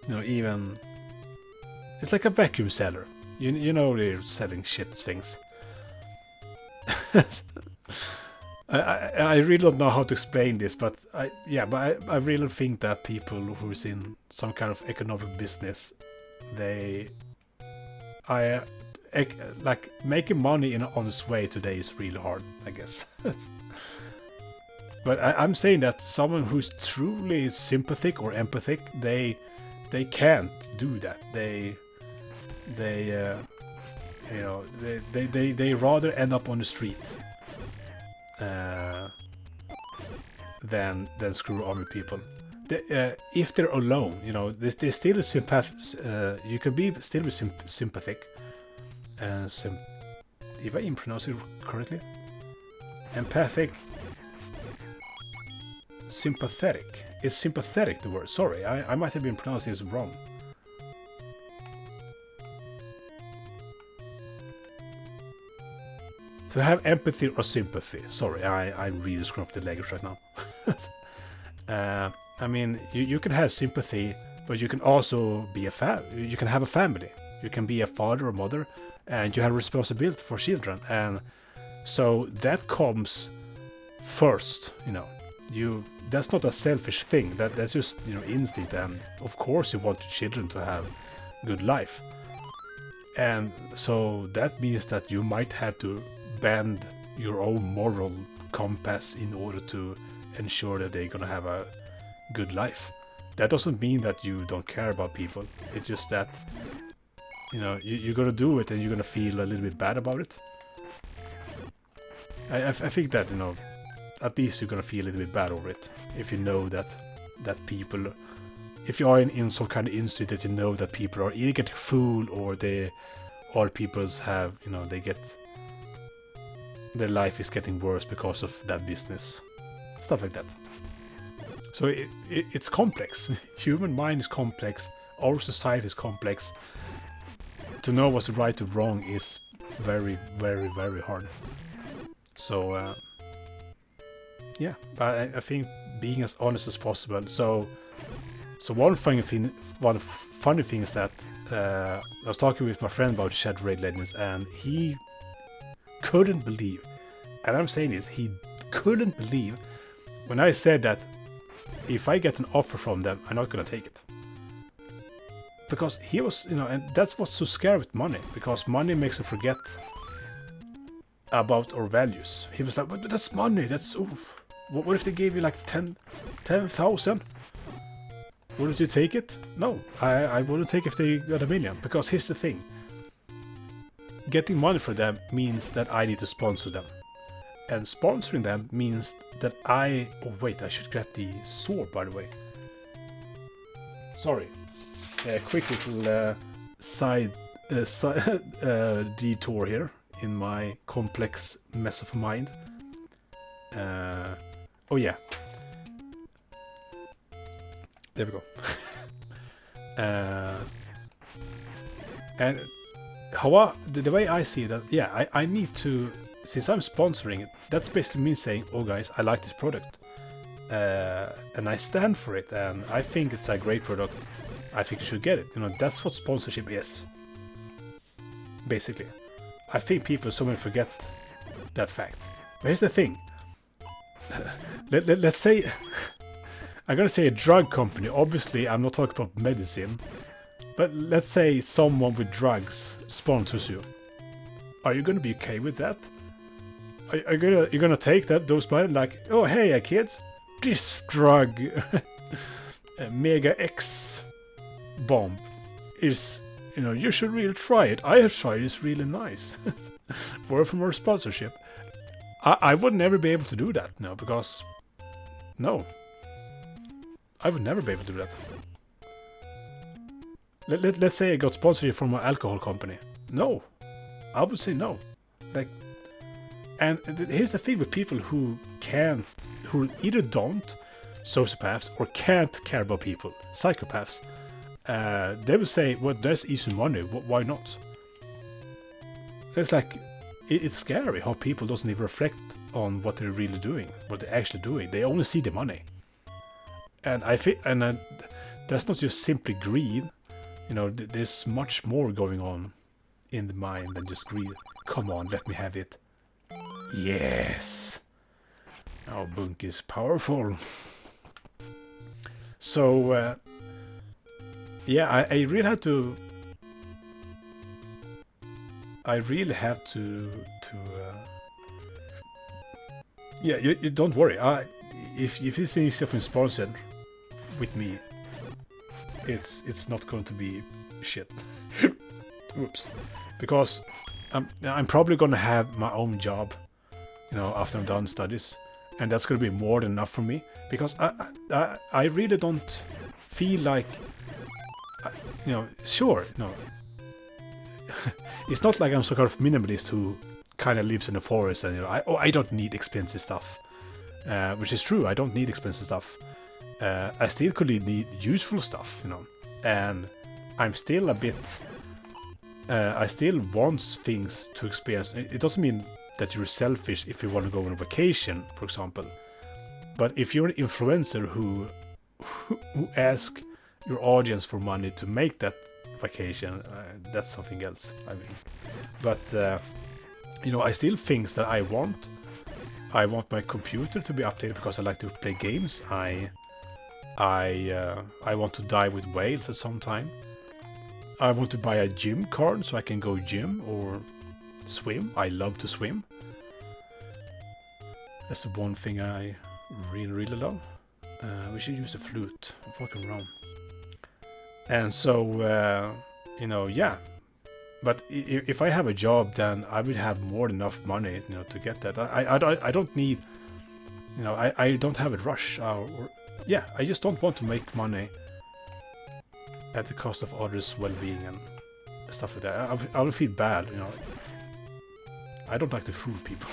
even it's like a vacuum seller. They're selling shit things. I really don't know how to explain this, but I really think that people who's in some kind of economic business, like making money in an honest way today is really hard, I guess. But I'm saying that someone who's truly sympathetic or empathic, they can't do that. They rather end up on the street than screw army people. If they're alone, you know, they're still you can be still be sympathetic. If I even pronounce it correctly, empathic, sympathetic. Is sympathetic the word? Sorry, I might have been pronouncing this wrong. To have empathy or sympathy. Sorry, I really screwed up the language right now. I mean, you can have sympathy, but you can also be you can have a family. You can be a father or mother, and you have responsibility for children, and so that comes first. You know, that's not a selfish thing. That's just, you know, instinct, and of course you want your children to have good life, and so that means that you might have to bend your own moral compass in order to ensure that they're gonna have a good life. That doesn't mean that you don't care about people. It's just that, you know, you're gonna do it and you're gonna feel a little bit bad about it. I think that, you know, at least you're gonna feel a little bit bad over it if you know that people, if you are in some kind of industry that you know that people are either getting fooled or people's have, you know, their life is getting worse because of that business, stuff like that. So it's complex. Human mind is complex. Our society is complex. To know what's right or wrong is very, very, very hard. So yeah, but I think being as honest as possible. So one funny thing is that I was talking with my friend about Shadowraid Legends, and he couldn't believe, and I'm saying this, he couldn't believe when I said that if I get an offer from them, I'm not gonna take it. Because he was, you know, and that's what's so scary with money, because money makes you forget about our values. He was like, but that's money, that's, oof. What if they gave you like 10,000? Wouldn't you take it? No, I wouldn't take it if they got $1 million, because here's the thing. Getting money for them means that I need to sponsor them. And sponsoring them means that oh wait, I should grab the sword, by the way. Sorry. Quick little side detour here in my complex mess of mind. Oh yeah. There we go. And how the way I see that, yeah, I need to, since I'm sponsoring it, that's basically me saying, oh guys, I like this product. And I stand for it, and I think it's a great product. I think you should get it. You know, that's what sponsorship is. Basically. I think people so many forget that fact. But here's the thing. Let's say, I'm gonna say a drug company. Obviously, I'm not talking about medicine. But let's say someone with drugs sponsors you. Are you gonna be okay with that? You're gonna take those money like, oh hey kids, this drug, Mega X bomb is, you know, you should really try it. I have tried it, it's really nice. Word from our sponsorship. I would never be able to do that, no, because no, I would never be able to do that. Let's say I got sponsorship from an alcohol company. No, I would say no. Like, and here's the thing with people who either don't, sociopaths, or can't care about people, psychopaths. They will say, well, there's easy money, why not? It's like, it's scary how people doesn't even reflect on what they're really doing, what they're actually doing. They only see the money. And I think, and that's not just simply greed. You know, there's much more going on in the mind than just greed. Come on, let me have it. Yes! Our bunk is powerful. So, yeah, I really have to... yeah, you don't worry. If you see yourself sponsored with me, it's not going to be shit. Oops. Because I'm probably going to have my own job, you know, after I'm done studies. and that's gonna be more than enough for me, because I really don't feel like, you know, sure, no, it's not like I'm some kind of minimalist who kind of lives in the forest and, you know, I don't need expensive stuff, which is true. I don't need expensive stuff. I still could need useful stuff, you know, and I'm still a bit. I still want things to experience. It doesn't mean that you're selfish if you want to go on a vacation, for example. But if you're an influencer who asks your audience for money to make that vacation, that's something else, I mean. But you know, I still things that I want. I want my computer to be updated because I like to play games. I want to dive with whales at some time. I want to buy a gym card so I can go gym or swim. I love to swim. That's the one thing I really love. We should use the flute. I'm fucking wrong. And so, you know, yeah. But if I have a job, then I would have more than enough money, you know, to get that. I don't need, you know, I don't have a rush. Yeah, I just don't want to make money at the cost of others' well-being and stuff like that. I will feel bad, you know. I don't like to fool people.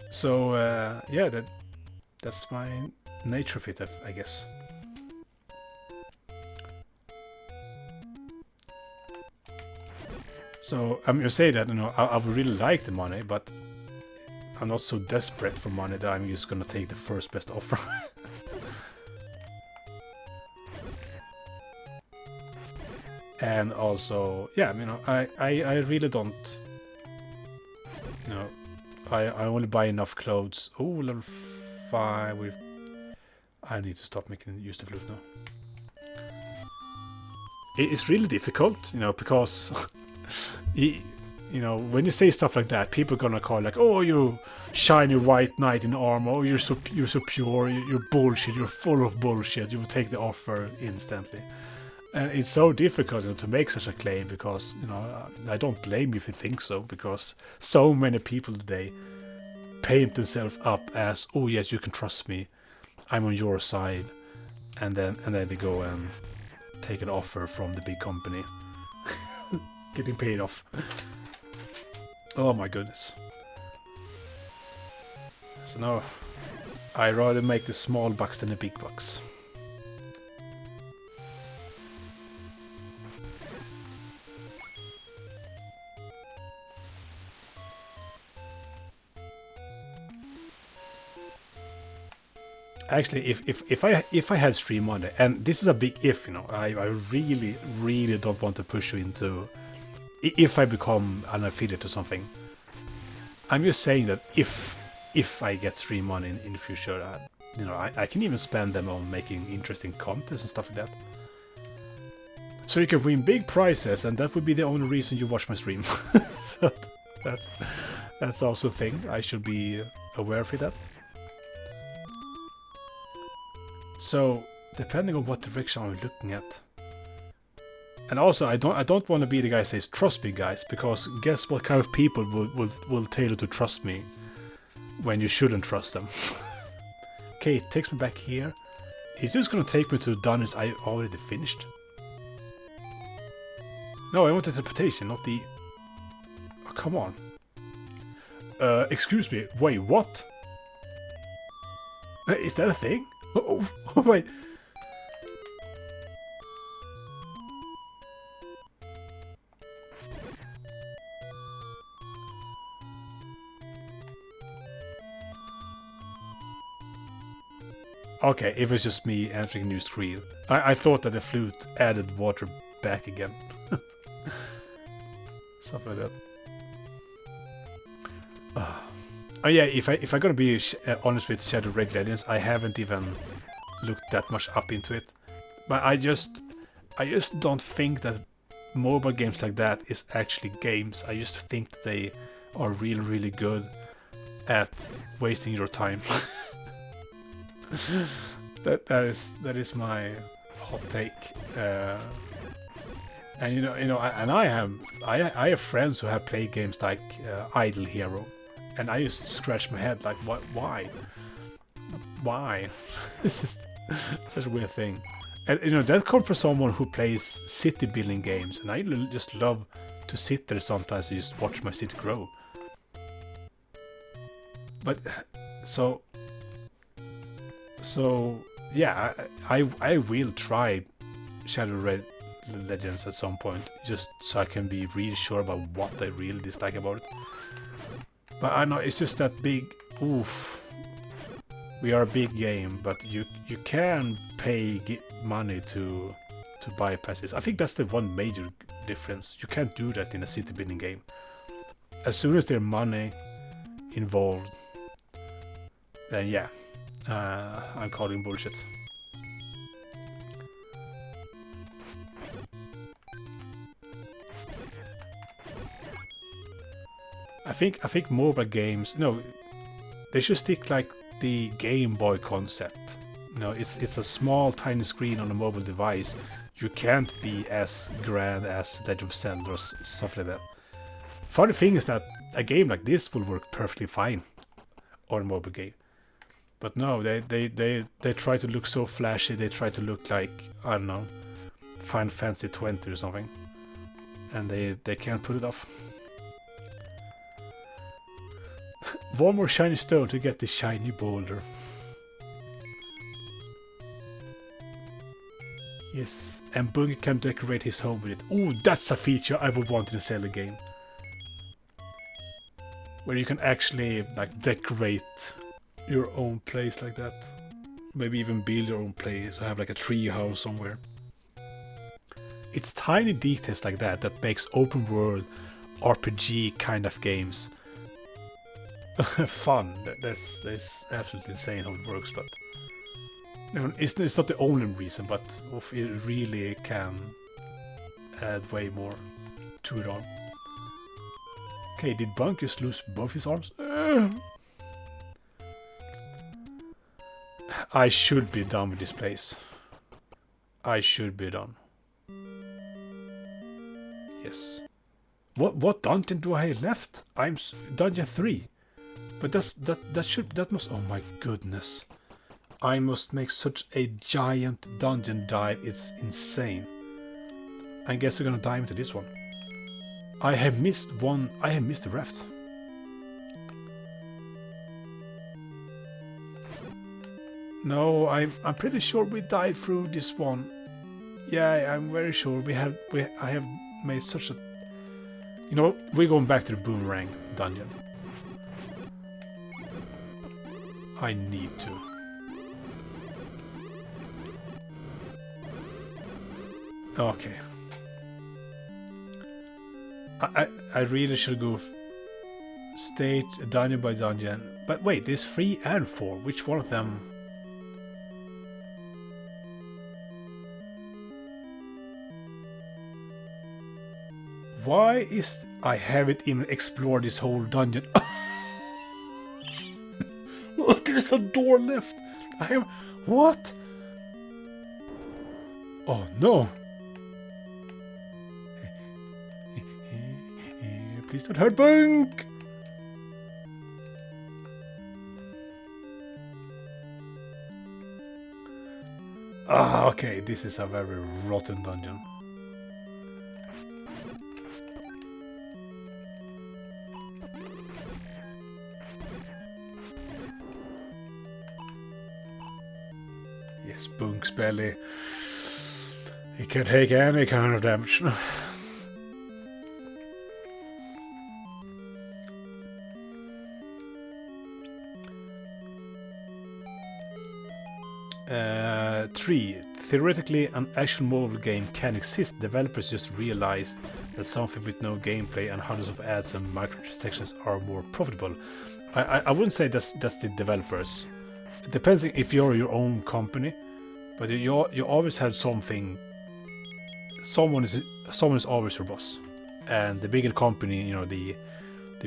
So yeah, that's my nature of it, I guess. So I'm gonna say that, you know, I would really like the money, but I'm not so desperate for money that I'm just gonna take the first best offer. And also, yeah, you know, I really don't, you know, I only buy enough clothes. Oh, level 5 I need to stop making use of flute now. It's really difficult, you know, because you know, when you say stuff like that, people are gonna call like, oh, you shiny white knight in armor, oh, you're so pure, you're bullshit, you're full of bullshit, you will take the offer instantly. And it's so difficult, you know, to make such a claim, because, you know, I don't blame you if you think so, because so many people today paint themselves up as, oh yes, you can trust me, I'm on your side, and then they go and take an offer from the big company, getting paid off. Oh my goodness. So no, I rather make the small bucks than the big bucks. Actually, if I had stream money, and this is a big if, you know, I really don't want to push you into, if I become an affiliate or something. I'm just saying that if I get stream money in the future, you know, I can even spend them on making interesting contents and stuff like that. So you can win big prizes, and that would be the only reason you watch my stream. So that's also a thing I should be aware of that. So, depending on what direction I'm looking at. And also, I don't want to be the guy who says, trust me guys, because guess what kind of people will tell you to trust me when you shouldn't trust them. Okay, it takes me back here. Is this gonna take me to dungeons I already finished? No, I want the teleportation, not the... Oh, come on. Excuse me, wait, what? Is that a thing? Oh, wait. Okay, it was just me entering a new screen. I thought that the flute added water back again. Stuff like that. Oh yeah, if I gotta be honest with Shadow Red Legends, I haven't even looked that much up into it. But I just don't think that mobile games like that is actually games. I just think that they are really good at wasting your time. that is my hot take. And you know, I have friends who have played games like Idle Hero. And I just scratch my head like, what? Why? Why? This is such a weird thing. And you know, that comes from someone who plays city building games, and I just love to sit there sometimes and just watch my city grow. But so yeah, I will try Shadow Red Legends at some point, just so I can be really sure about what I really dislike about it. But I know it's just that big. Oof. We are a big game, but you can pay money to bypass this. I think that's the one major difference. You can't do that in a city building game. As soon as there's money involved, then yeah, I'm calling bullshit. I think mobile games, no, they should stick like the Game Boy concept. You know, it's a small, tiny screen on a mobile device. You can't be as grand as Legend of Zelda or stuff like that. Funny thing is that a game like this will work perfectly fine on a mobile game. But no, they try to look so flashy. They try to look like, I don't know, Final Fantasy 20 or something, and they can't put it off. One more shiny stone to get the shiny boulder. Yes, and Bungie can decorate his home with it. Ooh, that's a feature I would want in a Zelda game, where you can actually like decorate your own place like that. Maybe even build your own place. I have like a tree house somewhere. It's tiny details like that that makes open world RPG kind of games fun. That's absolutely insane how it works, but you know, it's not the only reason, but it really can add way more to it all. Okay, did Bunk just lose both his arms? I should be done with this place. I should be done. Yes. What dungeon do I have left? I'm dungeon 3. But that must, oh my goodness. I must make such a giant dungeon dive, it's insane. I guess we're gonna dive into this one. I have missed the raft. No, I'm pretty sure we died through this one. Yeah, I'm very sure I have made such a, you know, we're going back to the boomerang dungeon. I need to. Okay. I really should go stage dungeon by dungeon. But wait, there's 3 and 4. Which one of them? Why is I haven't even explored this whole dungeon? Look, there's a door left. I have what? Oh no! Please don't hurt Bunk! Ah, okay, this is a very rotten dungeon. Yes, Bunk's belly. He can take any kind of damage. Three. Theoretically, an actual mobile game can exist. Developers just realized that something with no gameplay and hundreds of ads and microtransactions are more profitable. I wouldn't say that's the developers. It depends if you're your own company, but you always have something. Someone is always your boss, and the bigger company, you know, the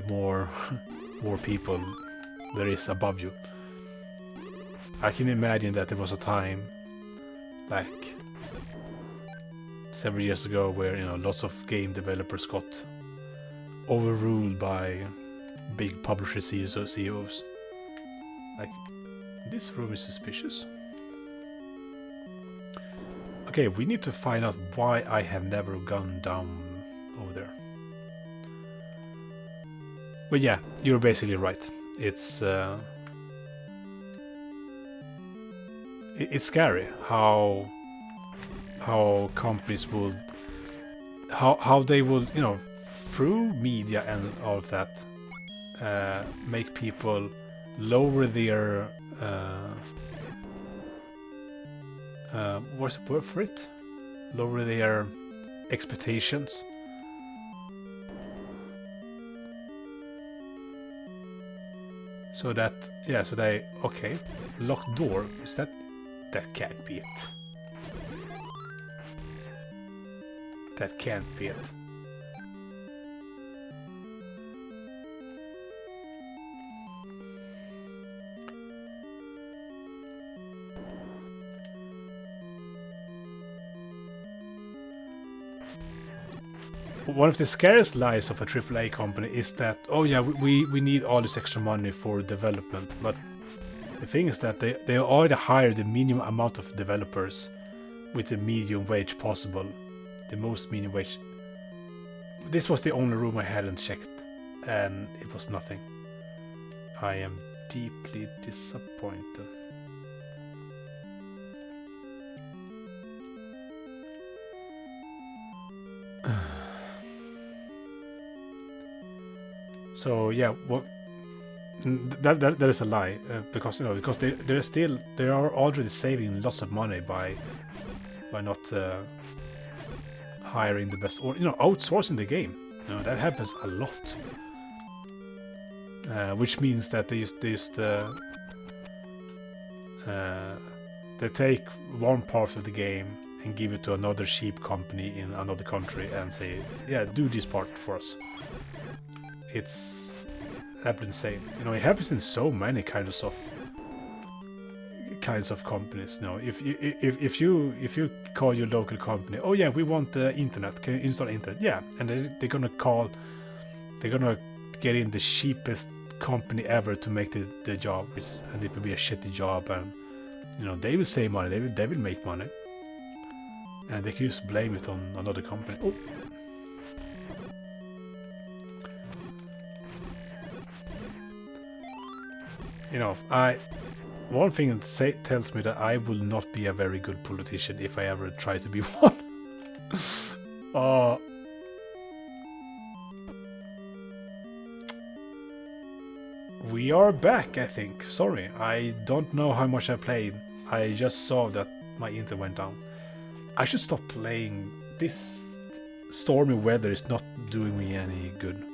more people there is above you. I can imagine that there was a time, like several years ago, where, you know, lots of game developers got overruled by big publisher CEOs. Like, this room is suspicious. Okay, we need to find out why I have never gone down over there. But yeah, you're basically right. It's scary how companies will, how they will, you know, through media and all of that, make people lower their what's the word for it? Lower their expectations. So that, yeah, so they, okay, locked door, is that can't be it. That can't be it. One of the scariest lies of a AAA company is that, oh yeah, we need all this extra money for development, but the thing is that they already hired the minimum amount of developers with the medium wage possible, the most medium wage. This was the only room I hadn't checked, and it was nothing. I am deeply disappointed. So yeah, what that is a lie, because, you know, because they are already saving lots of money by not hiring the best, or, you know, outsourcing the game. You know, that happens a lot, which means that they take one part of the game and give it to another cheap company in another country and say, yeah, do this part for us. It's insane. You know, it happens in so many kinds of companies. You know, if you call your local company, oh yeah, we want the internet. Can you install internet? Yeah, and they're gonna get in the cheapest company ever to make the job, and it will be a shitty job, and, you know, they will save money. They will make money, and they can just blame it on another company. Oh. You know, one thing that tells me that I will not be a very good politician if I ever try to be one. We are back, I think. Sorry, I don't know how much I played. I just saw that my internet went down. I should stop playing. This stormy weather is not doing me any good.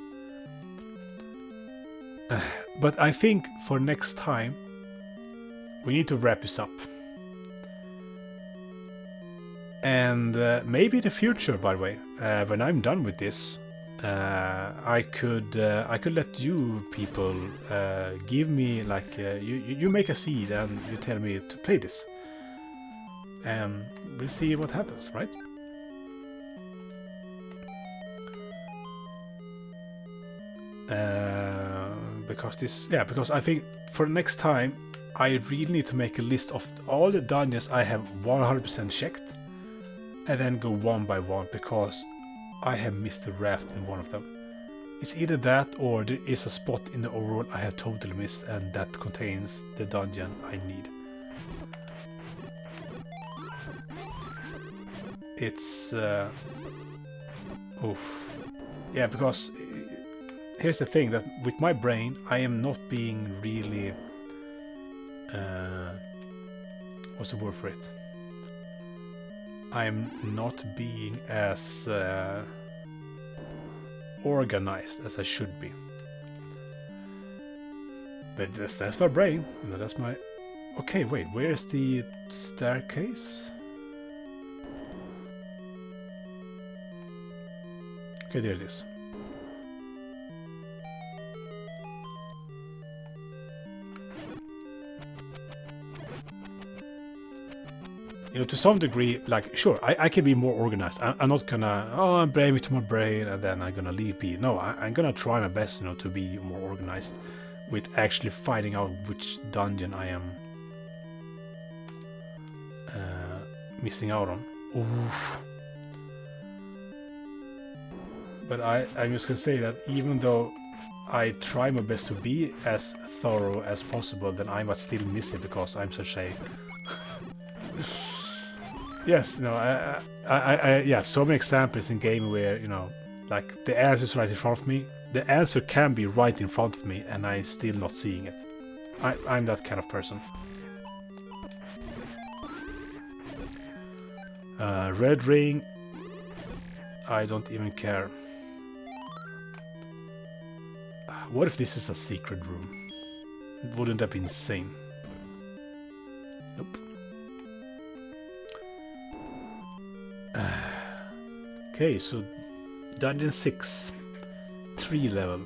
But I think for next time we need to wrap this up, and maybe in the future, by the way, when I'm done with this, I could let you people give me, like, you make a seed and you tell me to play this, and we'll see what happens, right? Because I think for next time I really need to make a list of all the dungeons I have 100% checked, and then go one by one, because I have missed a raft in one of them. It's either that, or there is a spot in the overworld I have totally missed, and that contains the dungeon I need. It's oof. Yeah, because here's the thing, that with my brain I am not being really what's the word for it? I'm not being as organized as I should be. But that's my brain, you know, that's my... Okay, wait, where's the staircase? Okay, there it is. You know, to some degree, like, sure, I can be more organized. I'm not gonna, oh, I'm blaming to my brain and then I'm gonna leave be. No, I'm gonna try my best, you know, to be more organized with actually finding out which dungeon I am missing out on. Oof. But I'm just gonna say that even though I try my best to be as thorough as possible, then I might still miss it because I'm such a yes, no, yeah, so many examples in game where, you know, like the answer is right in front of me. The answer can be right in front of me and I'm still not seeing it. I'm that kind of person. Red ring. I don't even care. What if this is a secret room? Wouldn't that be insane? Nope. Okay, so Dungeon 6, 3 level,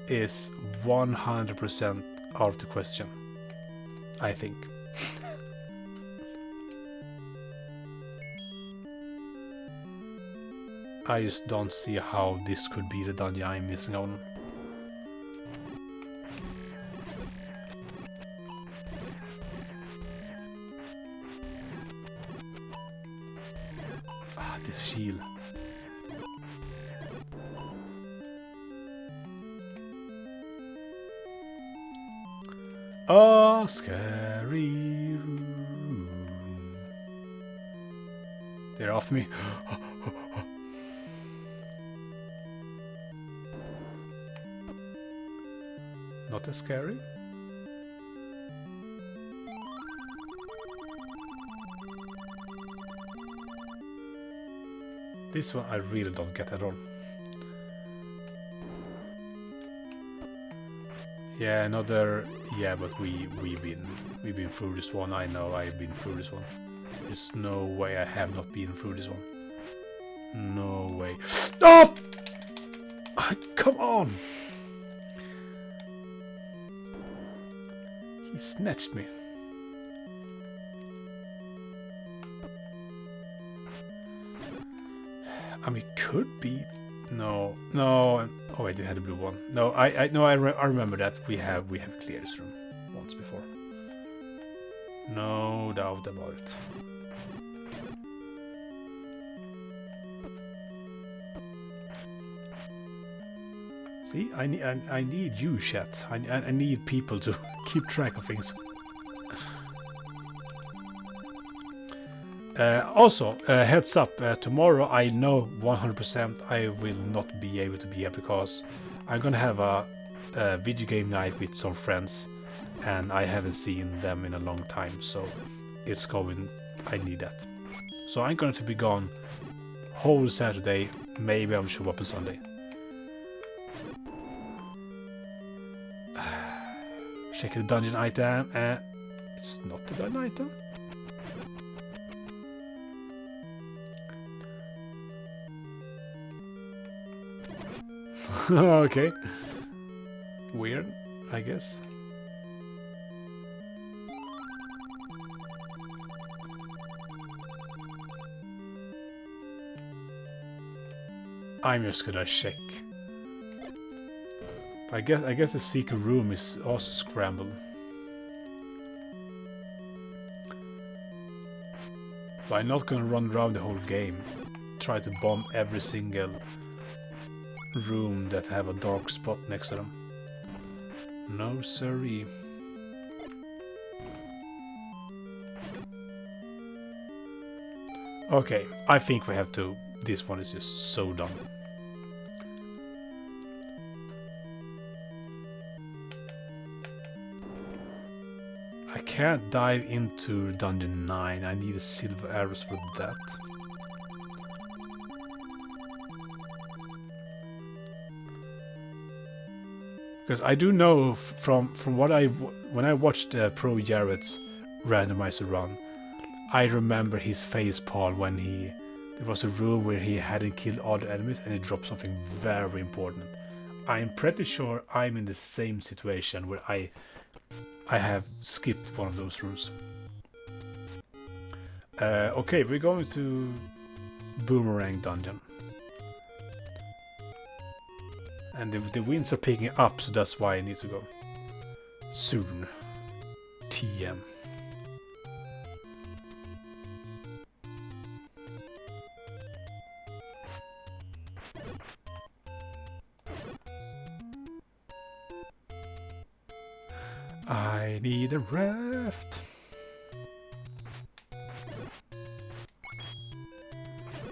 is 100% out of the question, I think. I just don't see how this could be the dungeon I'm missing out on. Ah, this shield. A scary room. They're after me. Not as scary. This one I really don't get at all. Yeah, another. Yeah, but we've been through this one. I know I've been through this one. There's no way I have not been through this one. No way. Oh! Come on! He snatched me. I mean, could be. No. Oh wait, they had a blue one. No, I remember that we have cleared this room once before. No doubt about it. See, I need you, chat. I need people to keep track of things. Also, heads up, tomorrow I know 100% I will not be able to be here because I'm gonna have a video game night with some friends and I haven't seen them in a long time, so it's going, I need that. So I'm going to be gone whole Saturday, maybe I'll show up on Sunday. Check the dungeon item, it's not the dungeon item. Okay. Weird, I guess. I'm just gonna check. I guess the secret room is also scrambled. But I'm not gonna run around the whole game, try to bomb every single room that have a dark spot next to them. No siree. Okay, I think we have to. This one is just so dumb. I can't dive into Dungeon 9. I need a silver arrows for that. Because I do know from what when I watched Pro Jared's randomizer run, I remember his facepalm when there was a room where he hadn't killed all the enemies and he dropped something very important. I'm pretty sure I'm in the same situation where I have skipped one of those rooms. Okay, we're going to Boomerang Dungeon. And the winds are picking up, so that's why I need to go. Soon. TM. I need a raft.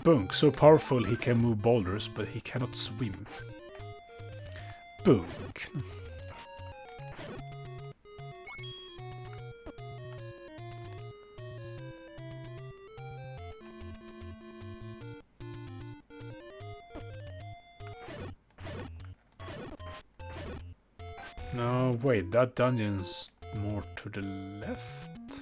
Bunk, so powerful he can move boulders, but he cannot swim. Bunk. No, wait, that dungeon's more to the left?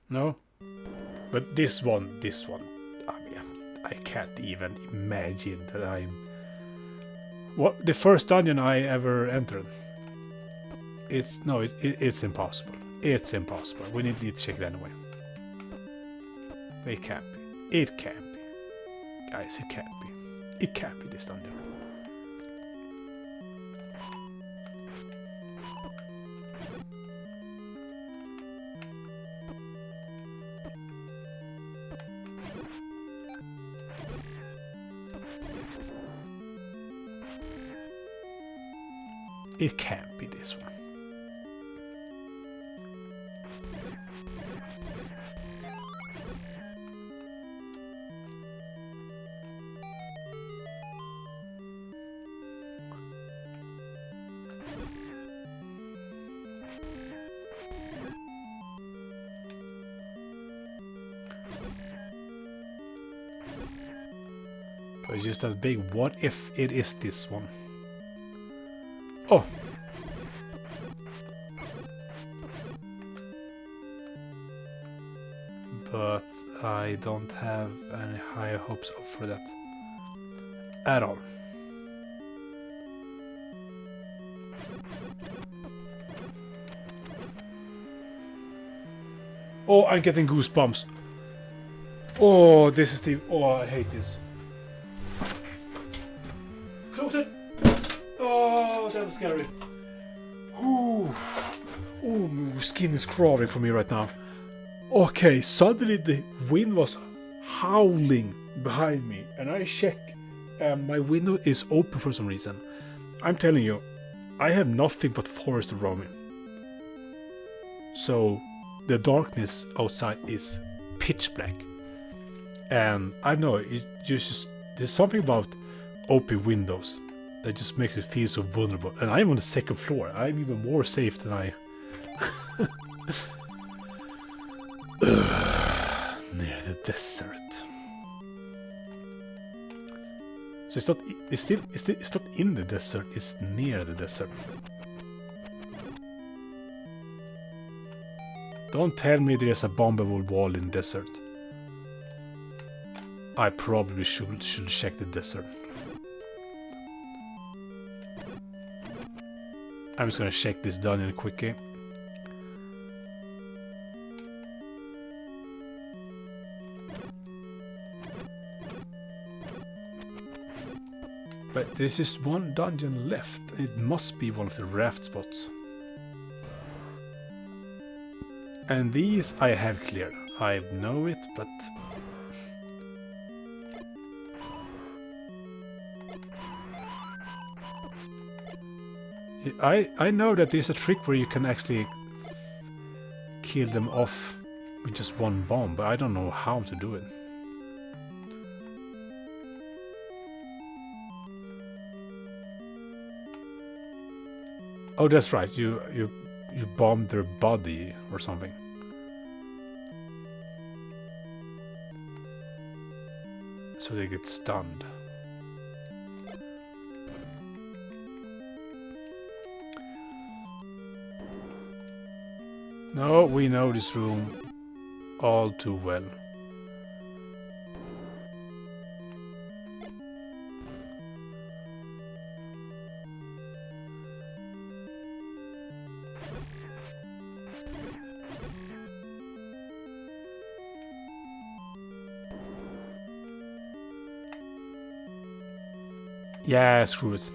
No? But this one, I mean, I can't even imagine that I'm... What, the first dungeon I ever entered? It's impossible. It's impossible. We need to check it anyway. It can't be. It can't be. Guys, it can't be. It can't be this dungeon. It can't be this one. But it's just that big. What if it is this one? Oh! But I don't have any high hopes for that at all. Oh, I'm getting goosebumps. Oh, this is the... Oh, I hate this. Close it! Oh, that was scary. Ooh. Oh, my skin is crawling for me right now. Okay, suddenly the wind was howling behind me, and I check, and my window is open for some reason. I'm telling you, I have nothing but forest around me. So, the darkness outside is pitch black. And I know, it's just there's something about open windows that just makes it feel so vulnerable. And I'm on the second floor. I'm even more safe than I... Near the desert. So it's not in the desert, it's near the desert. Don't tell me there's a bombable wall in the desert. I probably should check the desert. I'm just gonna check this dungeon quickly. But there's just one dungeon left. It must be one of the raft spots. And these I have cleared. I know it, but... I know that there's a trick where you can actually kill them off with just one bomb, but I don't know how to do it. Oh, that's right. You bomb their body or something. So they get stunned. No, we know this room all too well. Yeah, screw it.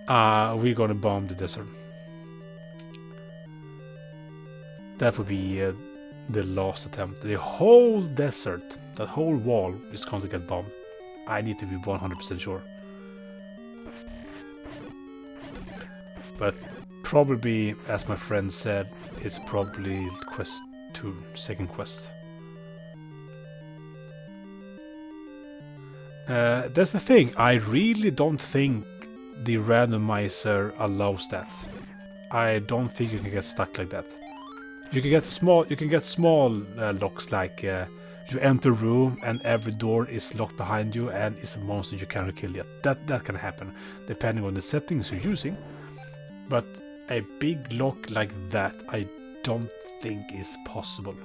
We're gonna bomb the desert. That would be the last attempt. The whole desert, that whole wall is going to get bombed. I need to be 100% sure. But probably, as my friend said, it's probably quest 2, second quest. That's the thing. I really don't think the randomizer allows that. I don't think you can get stuck like that. You can get small. You can get small locks, like you enter a room and every door is locked behind you and it's a monster you cannot kill yet. That can happen depending on the settings you're using. But a big lock like that, I don't think is possible.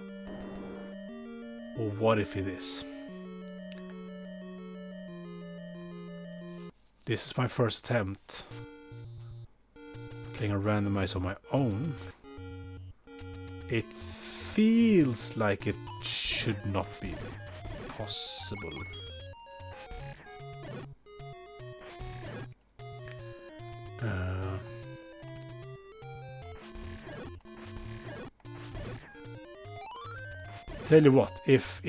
Or what if it is? This is my first attempt playing a randomizer on my own. It feels like it should not be possible. Tell you what, if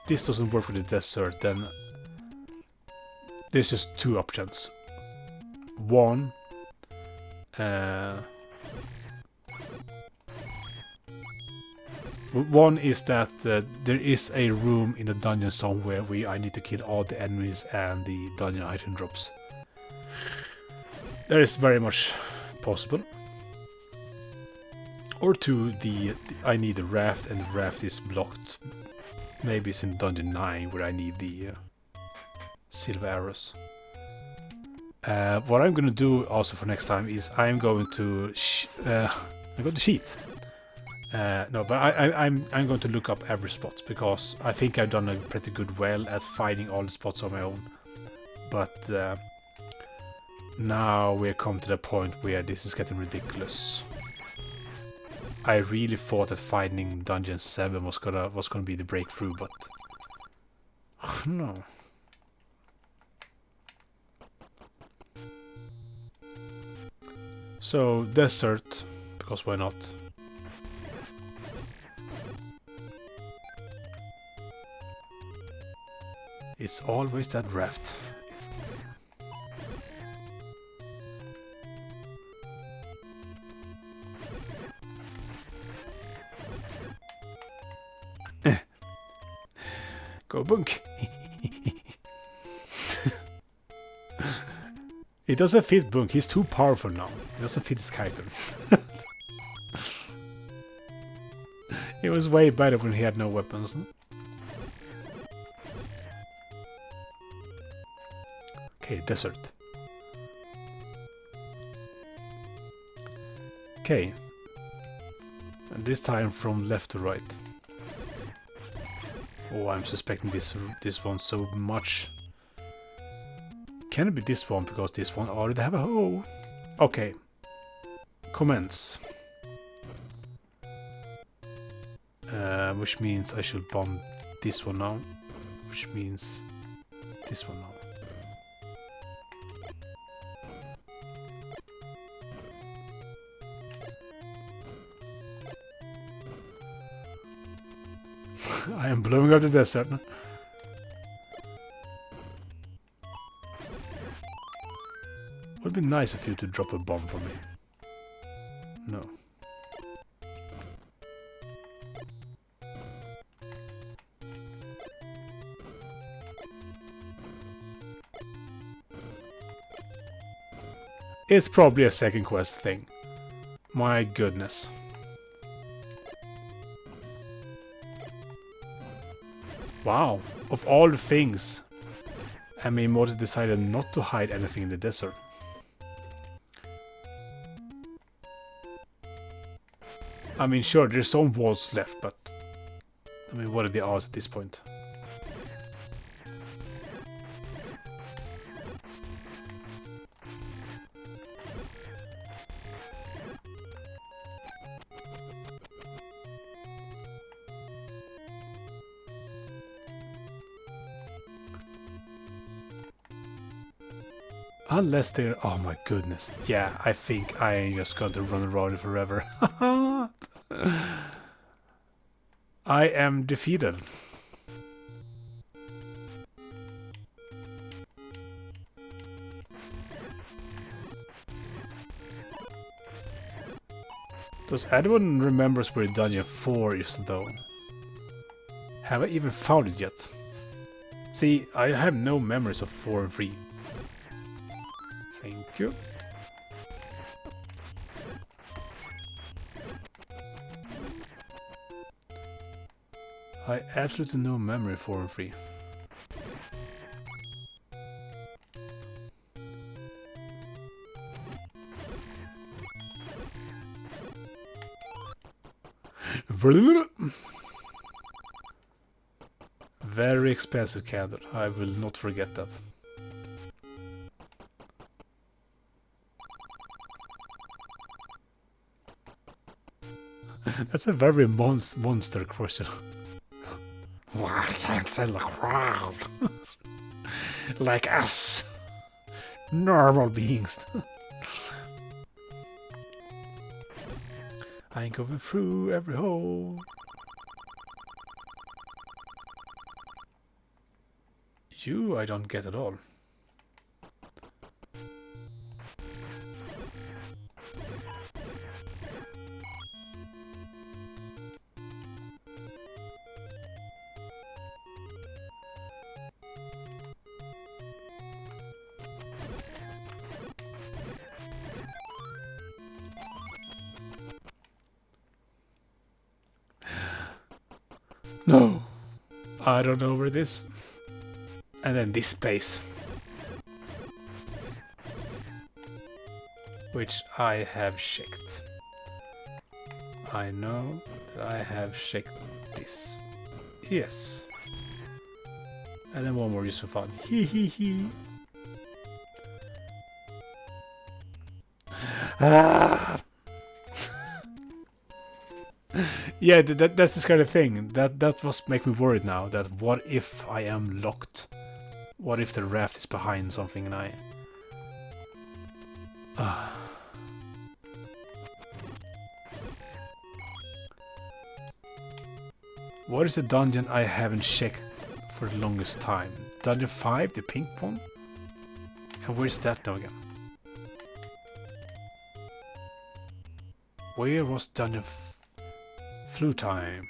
this doesn't work with the desert, then there's just two options. One, one is that there is a room in the dungeon somewhere where I need to kill all the enemies and the dungeon item drops. That is very much possible. Or two, I need a raft and the raft is blocked. Maybe it's in dungeon 9 where I need the silver arrows. What I'm gonna do also for next time is I'm going to cheat. No, but I'm going to look up every spot because I think I've done a pretty good well at finding all the spots on my own. But now we're come to the point where this is getting ridiculous. I really thought that finding Dungeon 7 was gonna be the breakthrough, but no. So desert, because why not? It's always that raft. Go bunk. It doesn't fit Bunk, he's too powerful now. It doesn't fit his character. It was way better when he had no weapons. Okay, desert. Okay. And this time from left to right. Oh, I'm suspecting this one so much. Can it be this one because this one already have a hole? Okay. Commence. Which means I should bomb this one now. Which means this one now. I am blowing up the desert. Would be nice of you to drop a bomb for me. No. It's probably a second quest thing. My goodness. Wow, of all the things, Morty decided not to hide anything in the desert. I mean, sure, there's some walls left, but I mean, what are the odds at this point? Unless they're... Oh my goodness. Yeah, I think I ain't just going to run around it forever. I am defeated. Does anyone remembers where Dungeon 4 is though? Have I even found it yet? See, I have no memories of 4 and 3. Thank you. I absolutely no memory of 4 and 3. Very expensive candle. I will not forget that. That's a very monster question. Why can't sell a crowd? Like us. Normal beings. I ain't going through every hole. You I don't get at all. No, I don't know where it is. And then this place, which I have checked. I know that I have checked this. Yes. And then one more just for fun. Hee hee hee. Ah. Yeah, that's this kind of thing. That was make me worried now. That what if I am locked? What if the raft is behind something and I... What is the dungeon I haven't checked for the longest time? Dungeon 5, the pink one? And where's that now again? Where was dungeon flu time?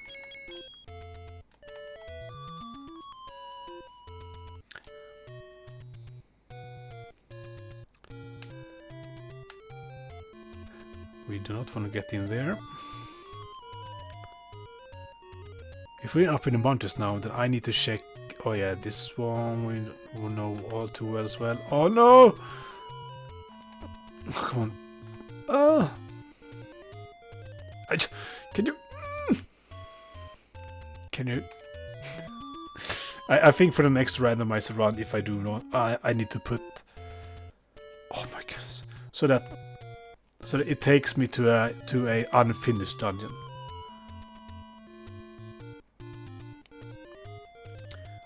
We do not want to get in there. If we're up in the mountains now, then I need to check... Oh yeah, this one we will know all too well as well. Oh no! Come on. Can you... Can you... I think for the next randomizer round, if I do not... I need to put... Oh my goodness. So that it takes me to a unfinished dungeon.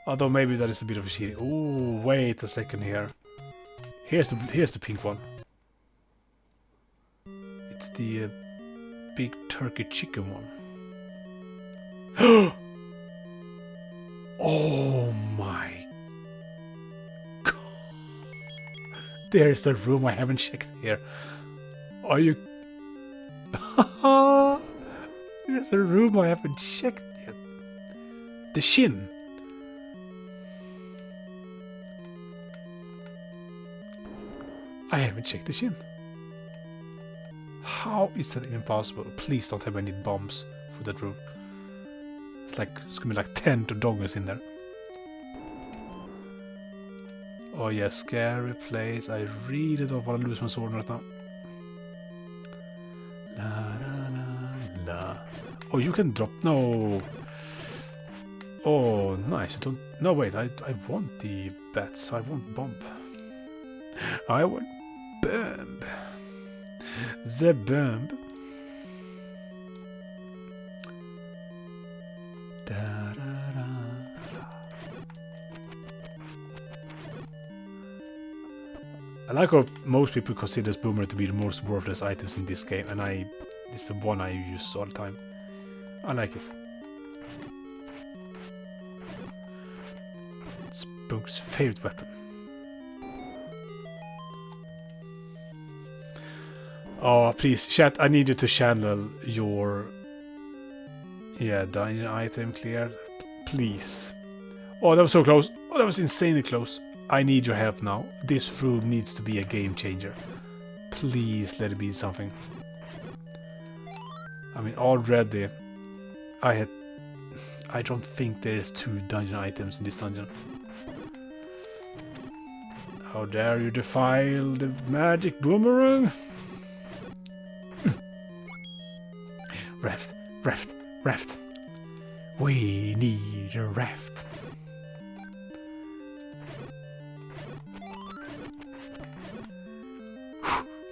Although maybe that is a bit of a cheating. Oh, wait a second here. Here's the pink one. It's the big turkey chicken one. Oh my god! There's a room I haven't checked here. Are you? There's a room I haven't checked yet. The shin. I haven't checked the shin. How is that even possible? Please don't have any bombs for that room. It's gonna be like 10 dongers in there. Oh yeah, scary place. I really don't want to lose my sword right now. La, la, la, la. Oh, you can drop. No. Oh, nice. I don't. No, wait. I want the bats. I want bomb. I want bomb. The bomb. Da, da, da. like how most people consider boomerang to be the most worthless items in this game, and it's the one I use all the time. I like it. Spook's favorite weapon. Oh, please, chat, I need you to channel your... Yeah, dungeon item clear. Please. Oh, that was so close. Oh, that was insanely close. I need your help now. This room needs to be a game changer. Please let it be something. I mean, already I don't think there is 2 dungeon items in this dungeon. How dare you defile the magic boomerang? Raft. We need a raft.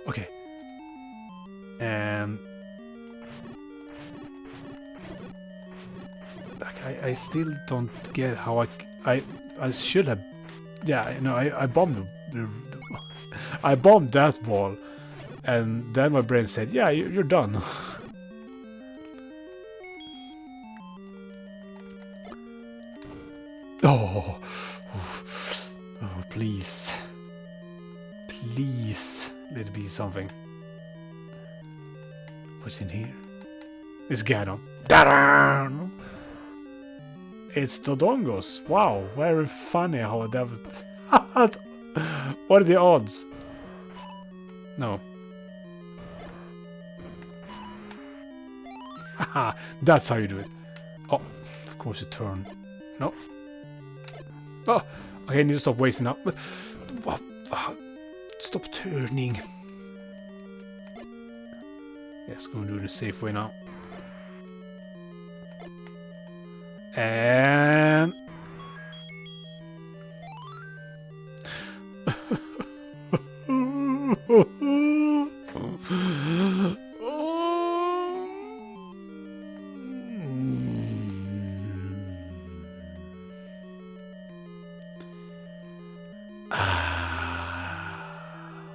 Okay. And like I still don't get how I should have. Yeah, you know, I bombed I bombed that wall, and then my brain said, "Yeah, you're done." Oh, please, let it be something. What's in here? It's Ganon. Ta-da! It's Dodongos. Wow, very funny how that was. What are the odds? No. Haha, that's how you do it. Oh, of course you turn. No. Oh, okay, I need to stop wasting up. Stop turning. Yes, go and do it the safe way now. And...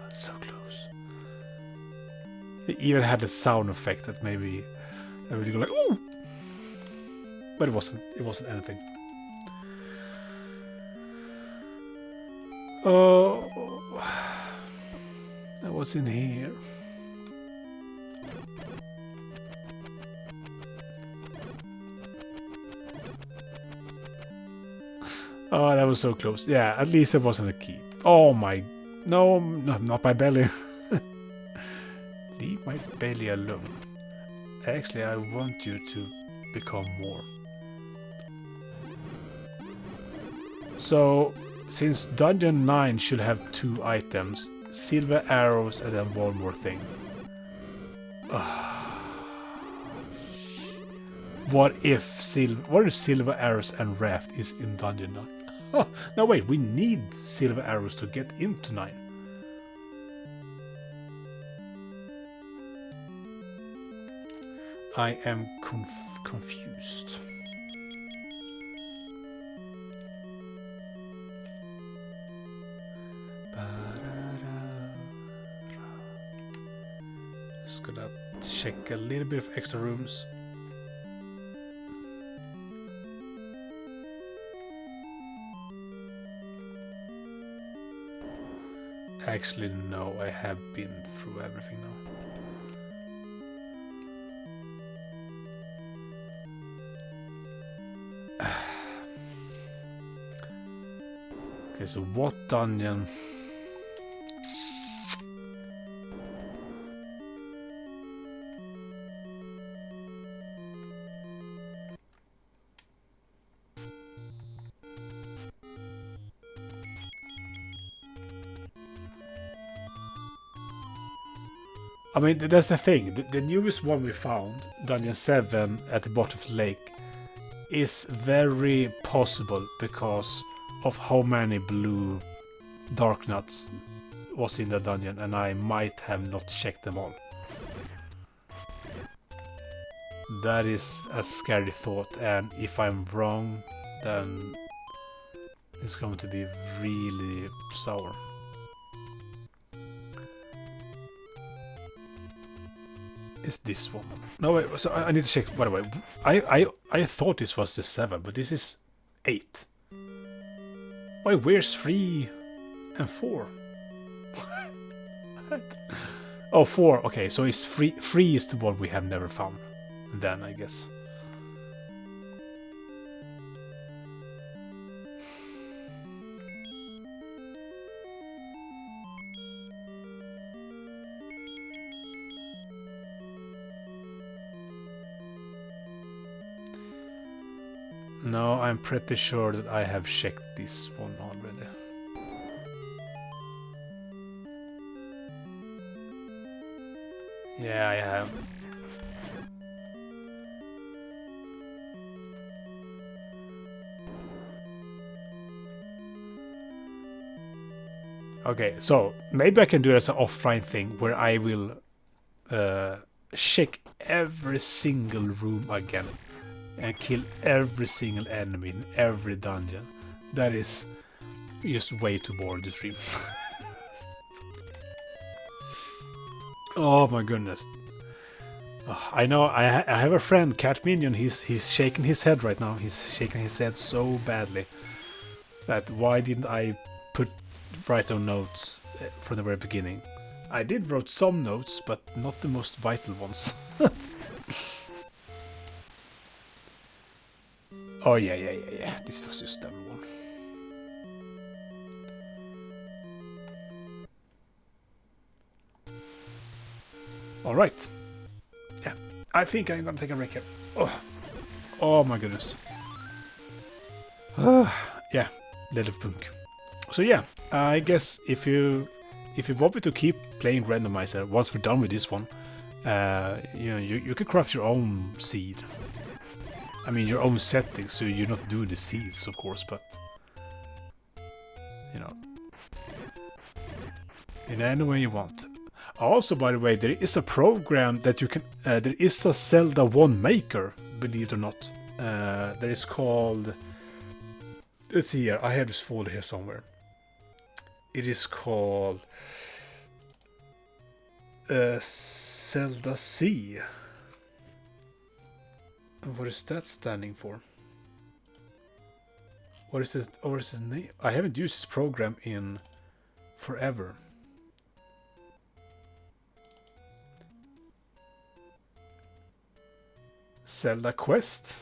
so close. It even had a sound effect that maybe I would go like, ooh! But it wasn't anything. Oh, what's in here? Oh, that was so close. Yeah, at least it wasn't a key. Oh my... No, not my belly. Leave my belly alone. Actually, I want you to become more. So, since Dungeon 9 should have 2 items, silver arrows and then one more thing. What if silver arrows and raft is in Dungeon 9? Oh, no wait, we need silver arrows to get into 9. I am confused. Just gonna check a little bit of extra rooms. Actually, no, I have been through everything now. Okay, so what dungeon? I mean, that's the thing. The newest one we found, Dungeon 7 at the bottom of the lake, is very possible because of how many blue dark nuts was in the dungeon, and I might have not checked them all. That is a scary thought, and if I'm wrong, then it's going to be really sour. is this one. No, wait, so I need to check, by the way. I thought this was the 7, but this is 8. Wait, where's 3 and 4? Oh, 4. Okay, so it's 3. 3 is the one we have never found. Then, I guess. No, I'm pretty sure that I have checked this one already. Yeah, I have. Okay, so maybe I can do it as an offline thing where I will check every single room again and kill every single enemy in every dungeon. That is just way too boring to stream. Oh my goodness. I know, I have a friend, Cat Minion, he's shaking his head right now. He's shaking his head so badly that why didn't I write down notes from the very beginning. I did wrote some notes, but not the most vital ones. Oh yeah. This was just level 1. All right. Yeah, I think I'm gonna take a break here. Oh my goodness. Yeah, little punk. So yeah, I guess if you want me to keep playing Randomizer once we're done with this one, you can craft your own seed. I mean, your own settings, so you're not doing the seeds, of course, but you know, in any way you want. Also, by the way, there is a program that you can. There is a Zelda 1 maker, believe it or not. That is called. Let's see here. I have this folder here somewhere. It is called Zelda C. What is that standing for? What is it? Or is it name? I haven't used this program in forever. Zelda Quest,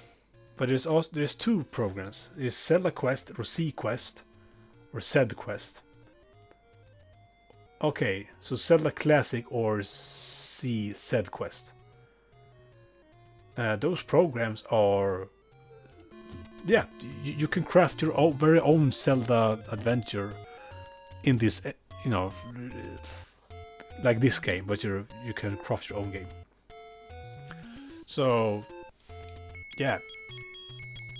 but there's 2 programs. There's Zelda Quest or C Quest or Zed Quest. Okay, so Zelda Classic or C Zed Quest. Those programs are, yeah, you can craft your own, very own Zelda adventure in this, like this game, but you can craft your own game. So, yeah,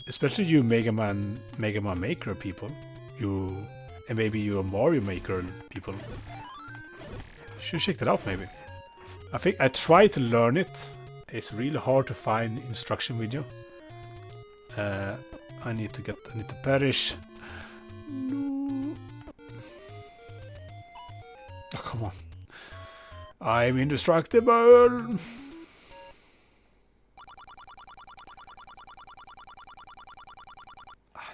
especially you Mega Man Maker people, and maybe you Mario Maker people, should check that out maybe. I think I tried to learn it. It's really hard to find instruction video. I need to perish. No. Oh, come on. I'm indestructible.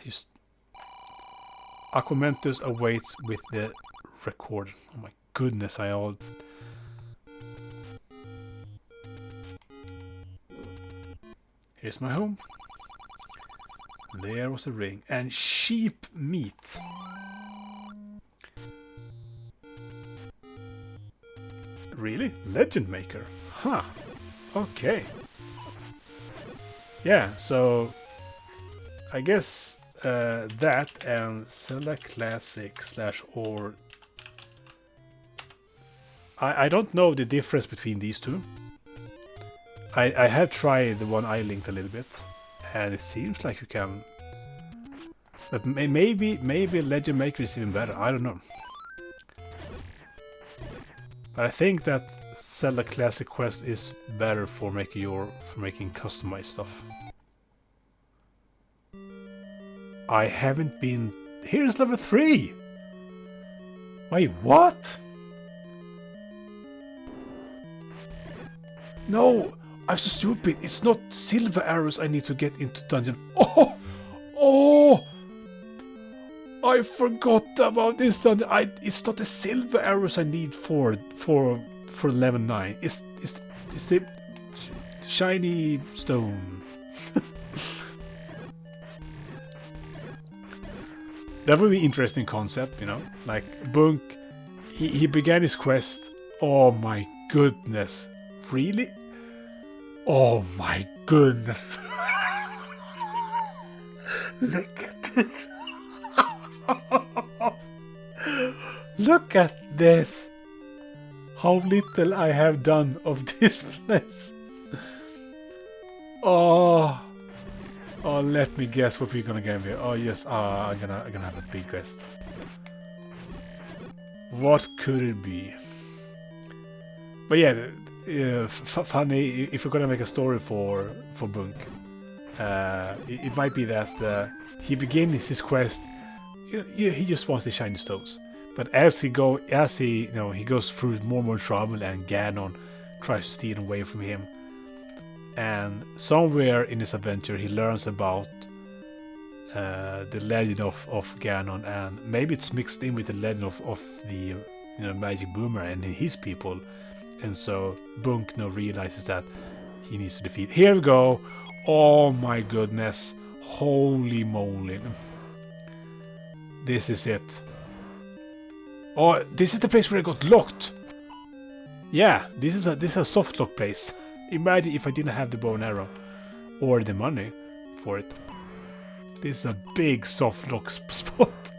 Just Aquamentus awaits with the record. Oh my goodness, Here's my home. There was a ring. And sheep meat. Really? Legend Maker? Huh. Okay. Yeah, so I guess that and Zelda Classic / or I don't know the difference between these two. I have tried the one I linked a little bit, and it seems like you can. But maybe Legend Maker is even better. I don't know. But I think that Zelda Classic Quest is better for making customized stuff. I haven't been. Here's level 3. Wait, what? No! I'm so stupid. It's not silver arrows I need to get into dungeon. Oh! Oh! I forgot about this dungeon. It's not the silver arrows I need for level 9. It's the shiny stone. That would be an interesting concept, you know? Like, Bunk, he began his quest. Oh my goodness. Really? Oh my goodness. Look at this. Look at this. How little I have done of this place. Oh. Oh, let me guess what we're gonna get here. Oh yes, I'm gonna have a big quest. What could it be? But yeah, funny if we're gonna make a story for Bunk. It might be that he begins his quest. He just wants the shiny stones, but as he goes through more and more trouble, and Ganon tries to steal away from him. And somewhere in his adventure, he learns about the legend of Ganon, and maybe it's mixed in with the legend of the magic boomerang and his people. And so Bunk now realizes that he needs to defeat. Here we go. Oh my goodness! Holy moly! This is it. Oh, this is the place where I got locked. Yeah, this is a soft lock place. Imagine if I didn't have the bow and arrow or the money for it. This is a big soft lock spot.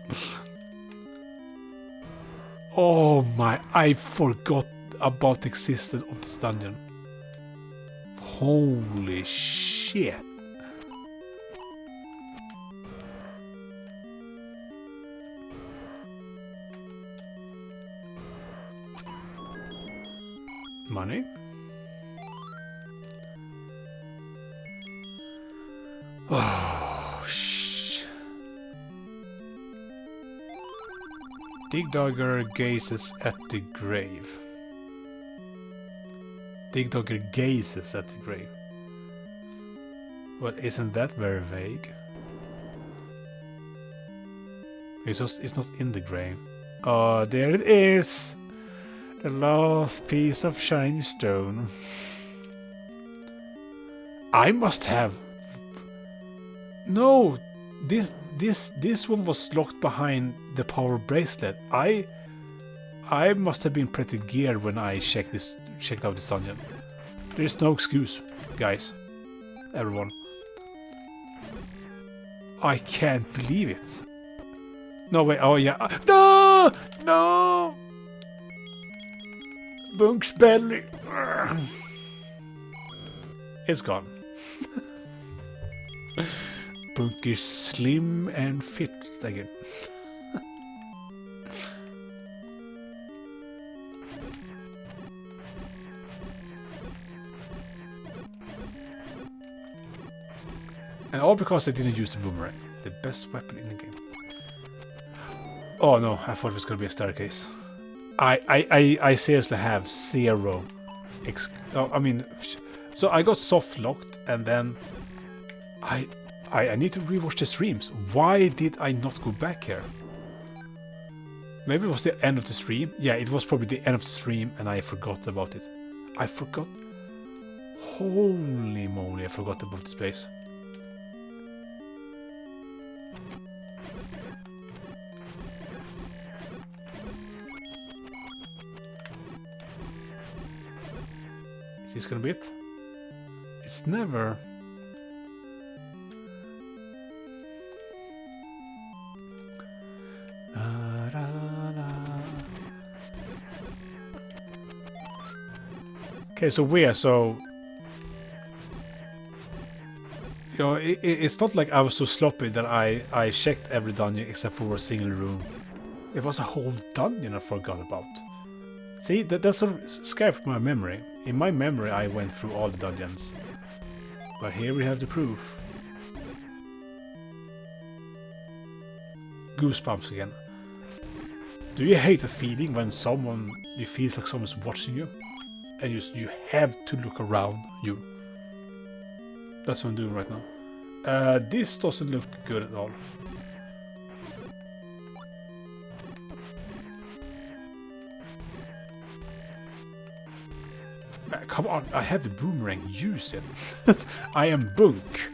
Oh my, I forgot about the existence of this dungeon. Holy shit. Money? Oh, shh. Digdogger gazes at the grave. Digdogger gazes at the grave. Well, isn't that very vague? It's not in the grave. Oh, there it is! The last piece of shiny stone. I must have... No! This one was locked behind the power bracelet. I must have been pretty geared when I checked out this dungeon. There's no excuse, guys. Everyone. I can't believe it. No, wait, oh yeah. No! No! Bunk's belly. It's gone. Bunk is slim and fit again. And all because I didn't use the boomerang. The best weapon in the game. Oh no, I thought it was gonna be a staircase. I seriously have zero. So I got soft locked, and then I need to rewatch the streams. Why did I not go back here? Maybe it was the end of the stream. Yeah, it was probably the end of the stream, and I forgot about it. I forgot. Holy moly, I forgot about this place. Is this gonna be it? It's never... Okay, so where? So... You know, it's not like I was so sloppy that I checked every dungeon except for a single room. It was a whole dungeon I forgot about. See, that's sort of scary for my memory. In my memory, I went through all the dungeons. But here we have the proof. Goosebumps again. Do you hate the feeling when you feel like someone's watching you? and you have to look around you. That's what I'm doing right now. This doesn't look good at all. Come on, I have the boomerang, use it. I am Bunk,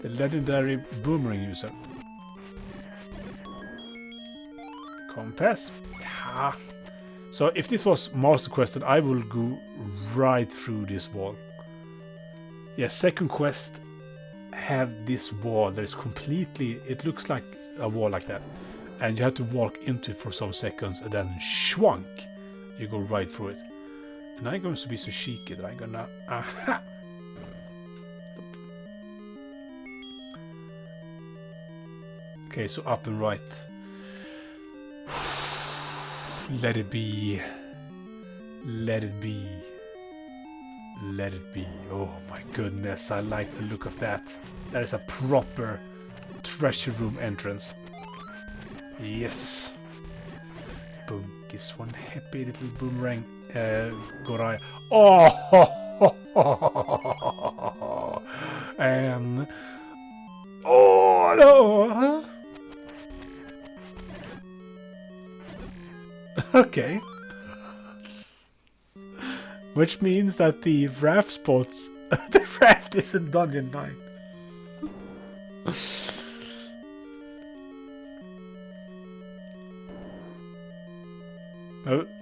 the legendary boomerang user. Compass. Yeah. So if this was Master Quest, then I will go right through this wall. Yeah, second quest have this wall that is completely, it looks like a wall like that. And you have to walk into it for some seconds and then schwank, you go right through it. And I'm going to be so cheeky that I'm gonna... Aha! Okay, so up and right. Let it be. Let it be. Let it be. Oh my goodness, I like the look of that. That is a proper treasure room entrance. Yes. Bunk is one happy little boomerang. Gorai. Oh! And... Oh no! Okay. Which means that the raft spots... the raft is in Dungeon 9.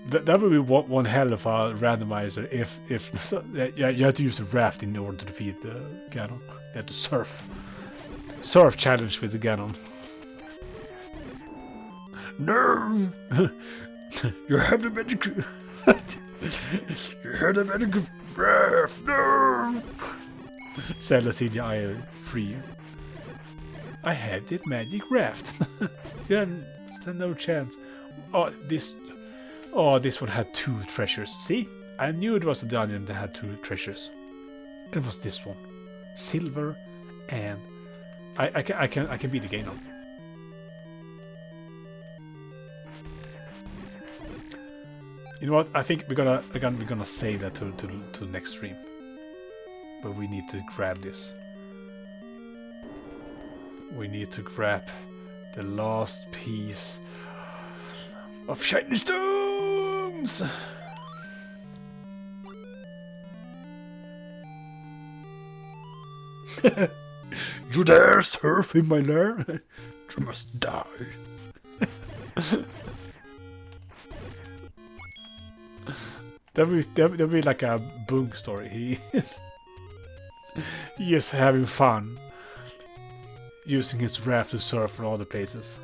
That would be one hell of a randomizer if yeah, you had to use the raft in order to defeat the Ganon. You had to surf challenge with the Ganon. No, you have the magic. You have the magic raft. No, Celestia, I free you. I have the magic raft. You have stand no chance. Oh, this one had 2 treasures. See? I knew it was a dungeon that had 2 treasures. It was this one. Silver and... I can beat the game now. You know what? I think we're gonna save that to next stream. But we need to grab this. We need to grab the last piece of shiny stones. You dare surf in my lair? You must die. That'd be like a Bunk story. He is having fun using his raft to surf in all the places.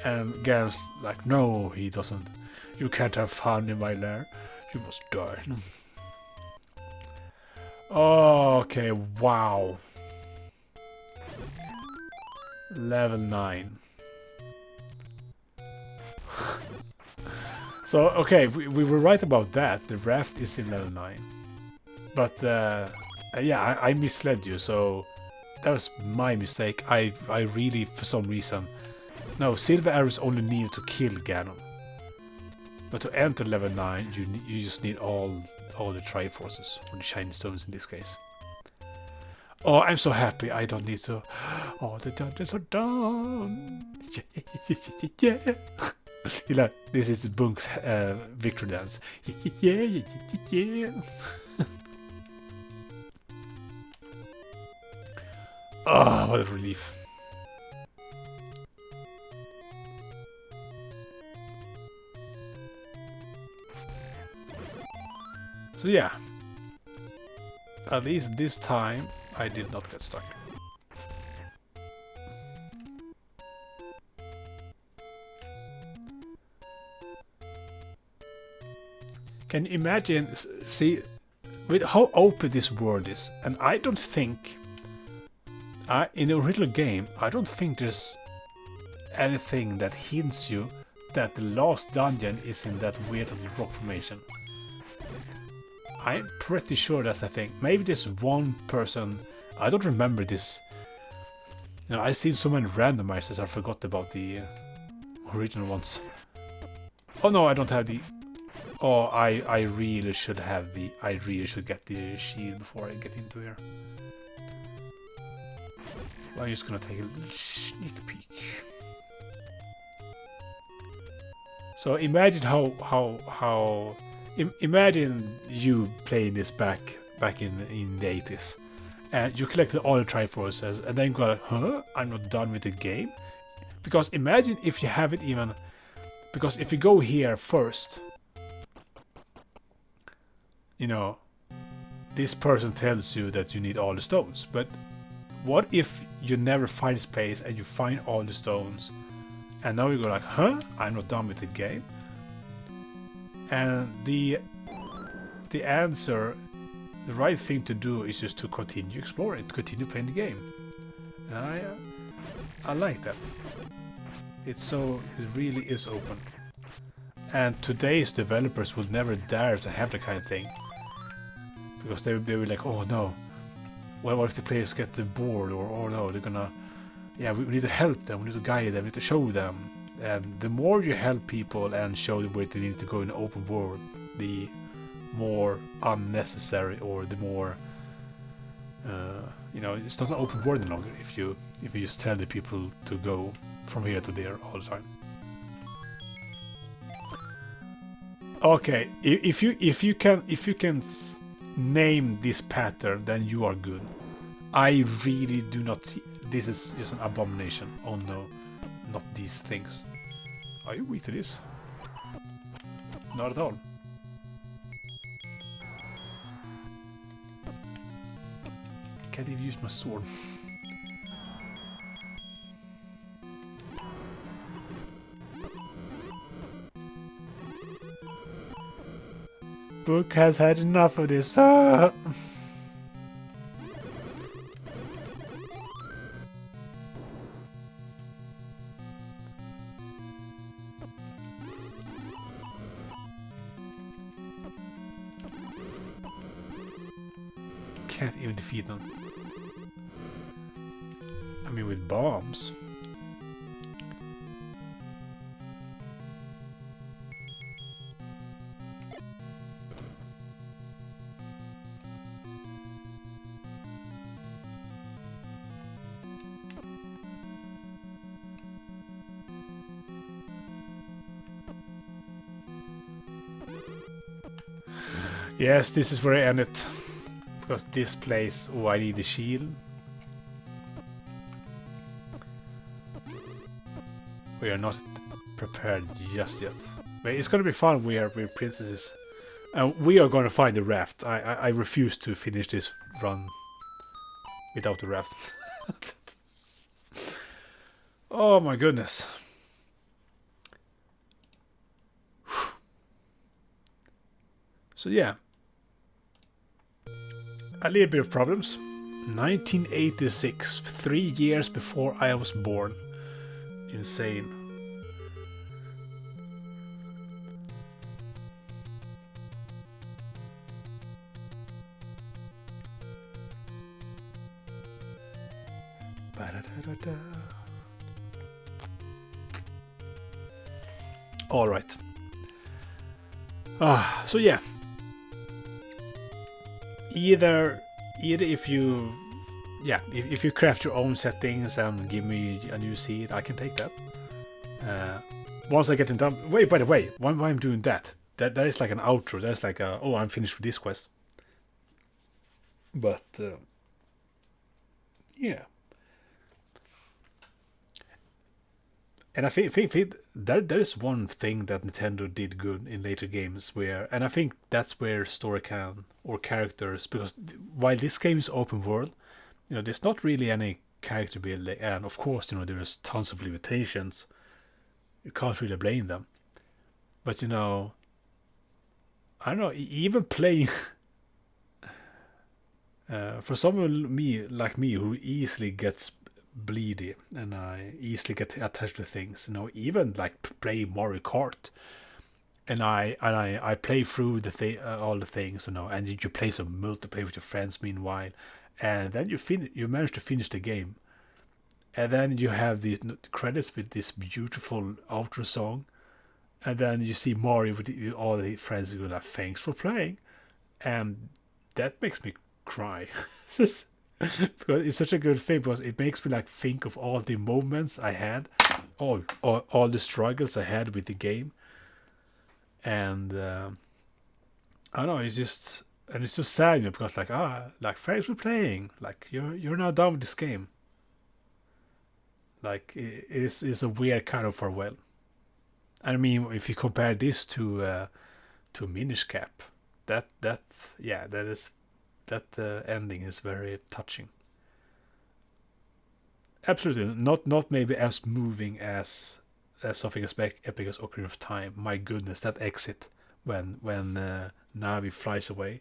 And Garen's like, no, he doesn't. You can't have fun in my lair. You must die. Okay, wow. Level 9. So, okay, we were right about that. The raft is in level 9. But, yeah, I misled you, so that was my mistake. I really, for some reason... No, silver arrows only needed to kill Ganon. But to enter level 9, you just need all the Triforces, or the shiny stones in this case. Oh, I'm so happy I don't need to... All the dungeons are done! Yeah! You know, this is Bunk's victory dance. Yeah! Oh, what a relief. So yeah, at least this time I did not get stuck. Can you imagine, see, with how open this world is, and I don't think, in the original game, I don't think there's anything that hints you that the last dungeon is in that weird little rock formation. I'm pretty sure that's the thing. Maybe there's one person... I don't remember this. You know, I've seen so many randomizers I forgot about the original ones. Oh no, I don't have the... Oh, I really should have the... I really should get the shield before I get into here. I'm just gonna take a little sneak peek. So imagine imagine you playing this back in the 80s, and you collected all the Triforces, and then you go, huh? I'm not done with the game. Because imagine if you haven't even... Because if you go here first, you know, this person tells you that you need all the stones. But what if you never find this place and you find all the stones, and now you go like, huh? I'm not done with the game. And the answer, the right thing to do is just to continue exploring, to continue playing the game. And I like that. It really is open. And today's developers would never dare to have that kind of thing. Because they would be like, oh no, what if the players get bored, or oh no, they're gonna... Yeah, we need to help them, we need to guide them, we need to show them. And the more you help people and show them where they need to go in the open world, the more unnecessary, or the more... you know, it's not an open world any longer if you just tell the people to go from here to there all the time. Okay, if you can name this pattern, then you are good. I really do not see... This is just an abomination. Oh no, not these things. Are you weak to this? Not at all. Can't even use my sword. Book has had enough of this. Ah! Can't even defeat them. I mean, with bombs. Yes, this is where I end it. Because this place... Oh, I need the shield. We are not prepared just yet. But it's gonna be fun with princesses. And we are gonna find the raft. I refuse to finish this run without the raft. Oh my goodness. So yeah. A little bit of problems. 1986, 3 years before I was born. Insane. All right. So yeah. Either if you if you craft your own settings and give me a new seed, I can take that. Once I get it done. Wait, by the way, why I'm doing that is like an outro. That's like a, oh, I'm finished with this quest. But yeah. And I think there is one thing that Nintendo did good in later games and I think that's where story or characters, because while this game is open world, you know, there's not really any character building, and of course, you know, there's tons of limitations. You can't really blame them. But you know, I don't know, even playing for someone like me who easily gets bleedy and I easily get attached to things, you know, even like play Mario Kart, and I play through all the things, you know, and you play some multiplayer with your friends meanwhile, and then you manage to finish the game, and then you have these credits with this beautiful outro song, And then you see Mario with all the friends go like, "Thanks for playing," and that makes me cry. Because it's such a good thing, because it makes me like think of all the moments I had, all the struggles I had with the game, and I don't know, it's just, and it's so sad, because like thanks for playing, like you're now done with this game. Like it's a weird kind of farewell. I mean, if you compare this to Minish Cap, that ending is very touching. Absolutely not maybe as moving as something as epic as Ocarina of Time. My goodness, that exit when Navi flies away.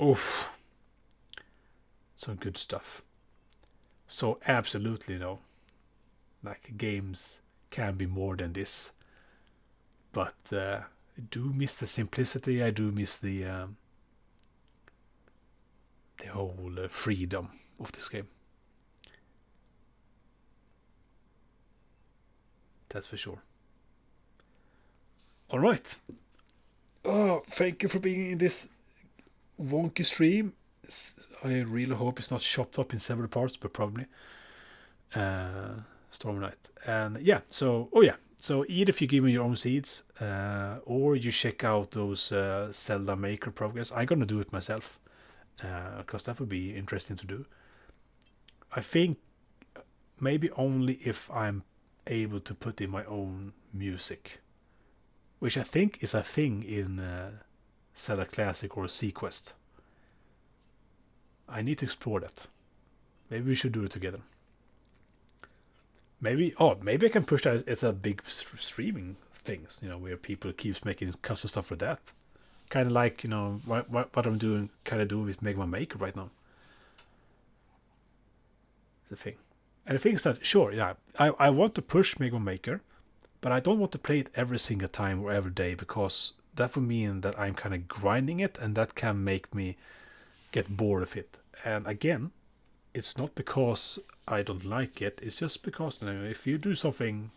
Oof. Some good stuff. So absolutely no. Like, games can be more than this. But I do miss the simplicity. I do miss the whole freedom of this game. That's for sure. All right. Oh, thank you for being in this wonky stream. I really hope it's not chopped up in several parts, but probably. Storm Knight. And yeah, so either if you give me your own seeds, or you check out those Zelda Maker progress. I'm gonna do it myself, because that would be interesting to do. I think maybe only if I'm able to put in my own music, which I think is a thing in Zelda Classic or Sequest. I need to explore that. Maybe we should do it together. Maybe I can push that. It's a big streaming things, where people keeps making custom stuff for that. Kind of like, what I'm doing with Mega Maker right now. The thing. And the thing is that, sure, yeah, I want to push Mega Maker, but I don't want to play it every single time or every day, because that would mean that I'm kind of grinding it, and that can make me get bored of it. And again, it's not because I don't like it, it's just because if you do something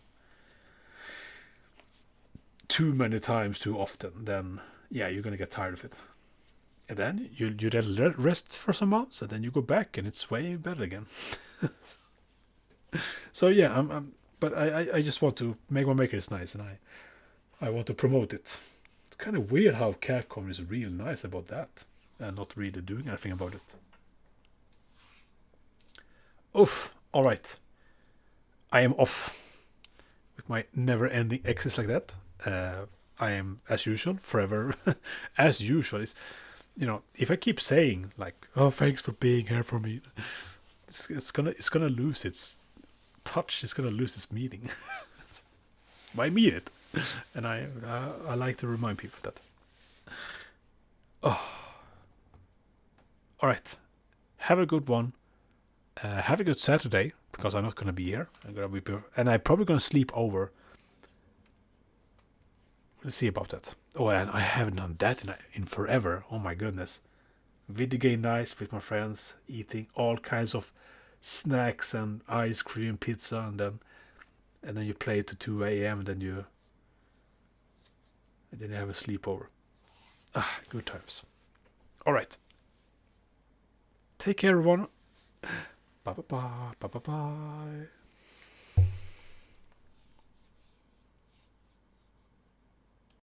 too many times too often, then yeah, you're gonna get tired of it. And then you let rest for some months, and then you go back and it's way better again. So yeah, but I just want to make my Maker is nice, and I want to promote it. It's kind of weird how Capcom is real nice about that and not really doing anything about it. Oof. All right. I am off with my never-ending X's like that. I am, as usual, forever as usual. It's, if I keep saying like, "Oh, thanks for being here for me," it's gonna lose its touch. It's gonna lose its meaning. I mean it, and I like to remind people of that. Oh. All right. Have a good one. Have a good Saturday, because I'm not gonna be here. And I'm probably gonna sleep over. We'll see about that. Oh, and I haven't done that in forever. Oh my goodness. Video game nights with my friends, eating all kinds of snacks and ice cream, pizza, and then you play to 2 a.m. and then you have a sleepover. Good times. All right. Take care, everyone. Bye bye bye bye bye bye.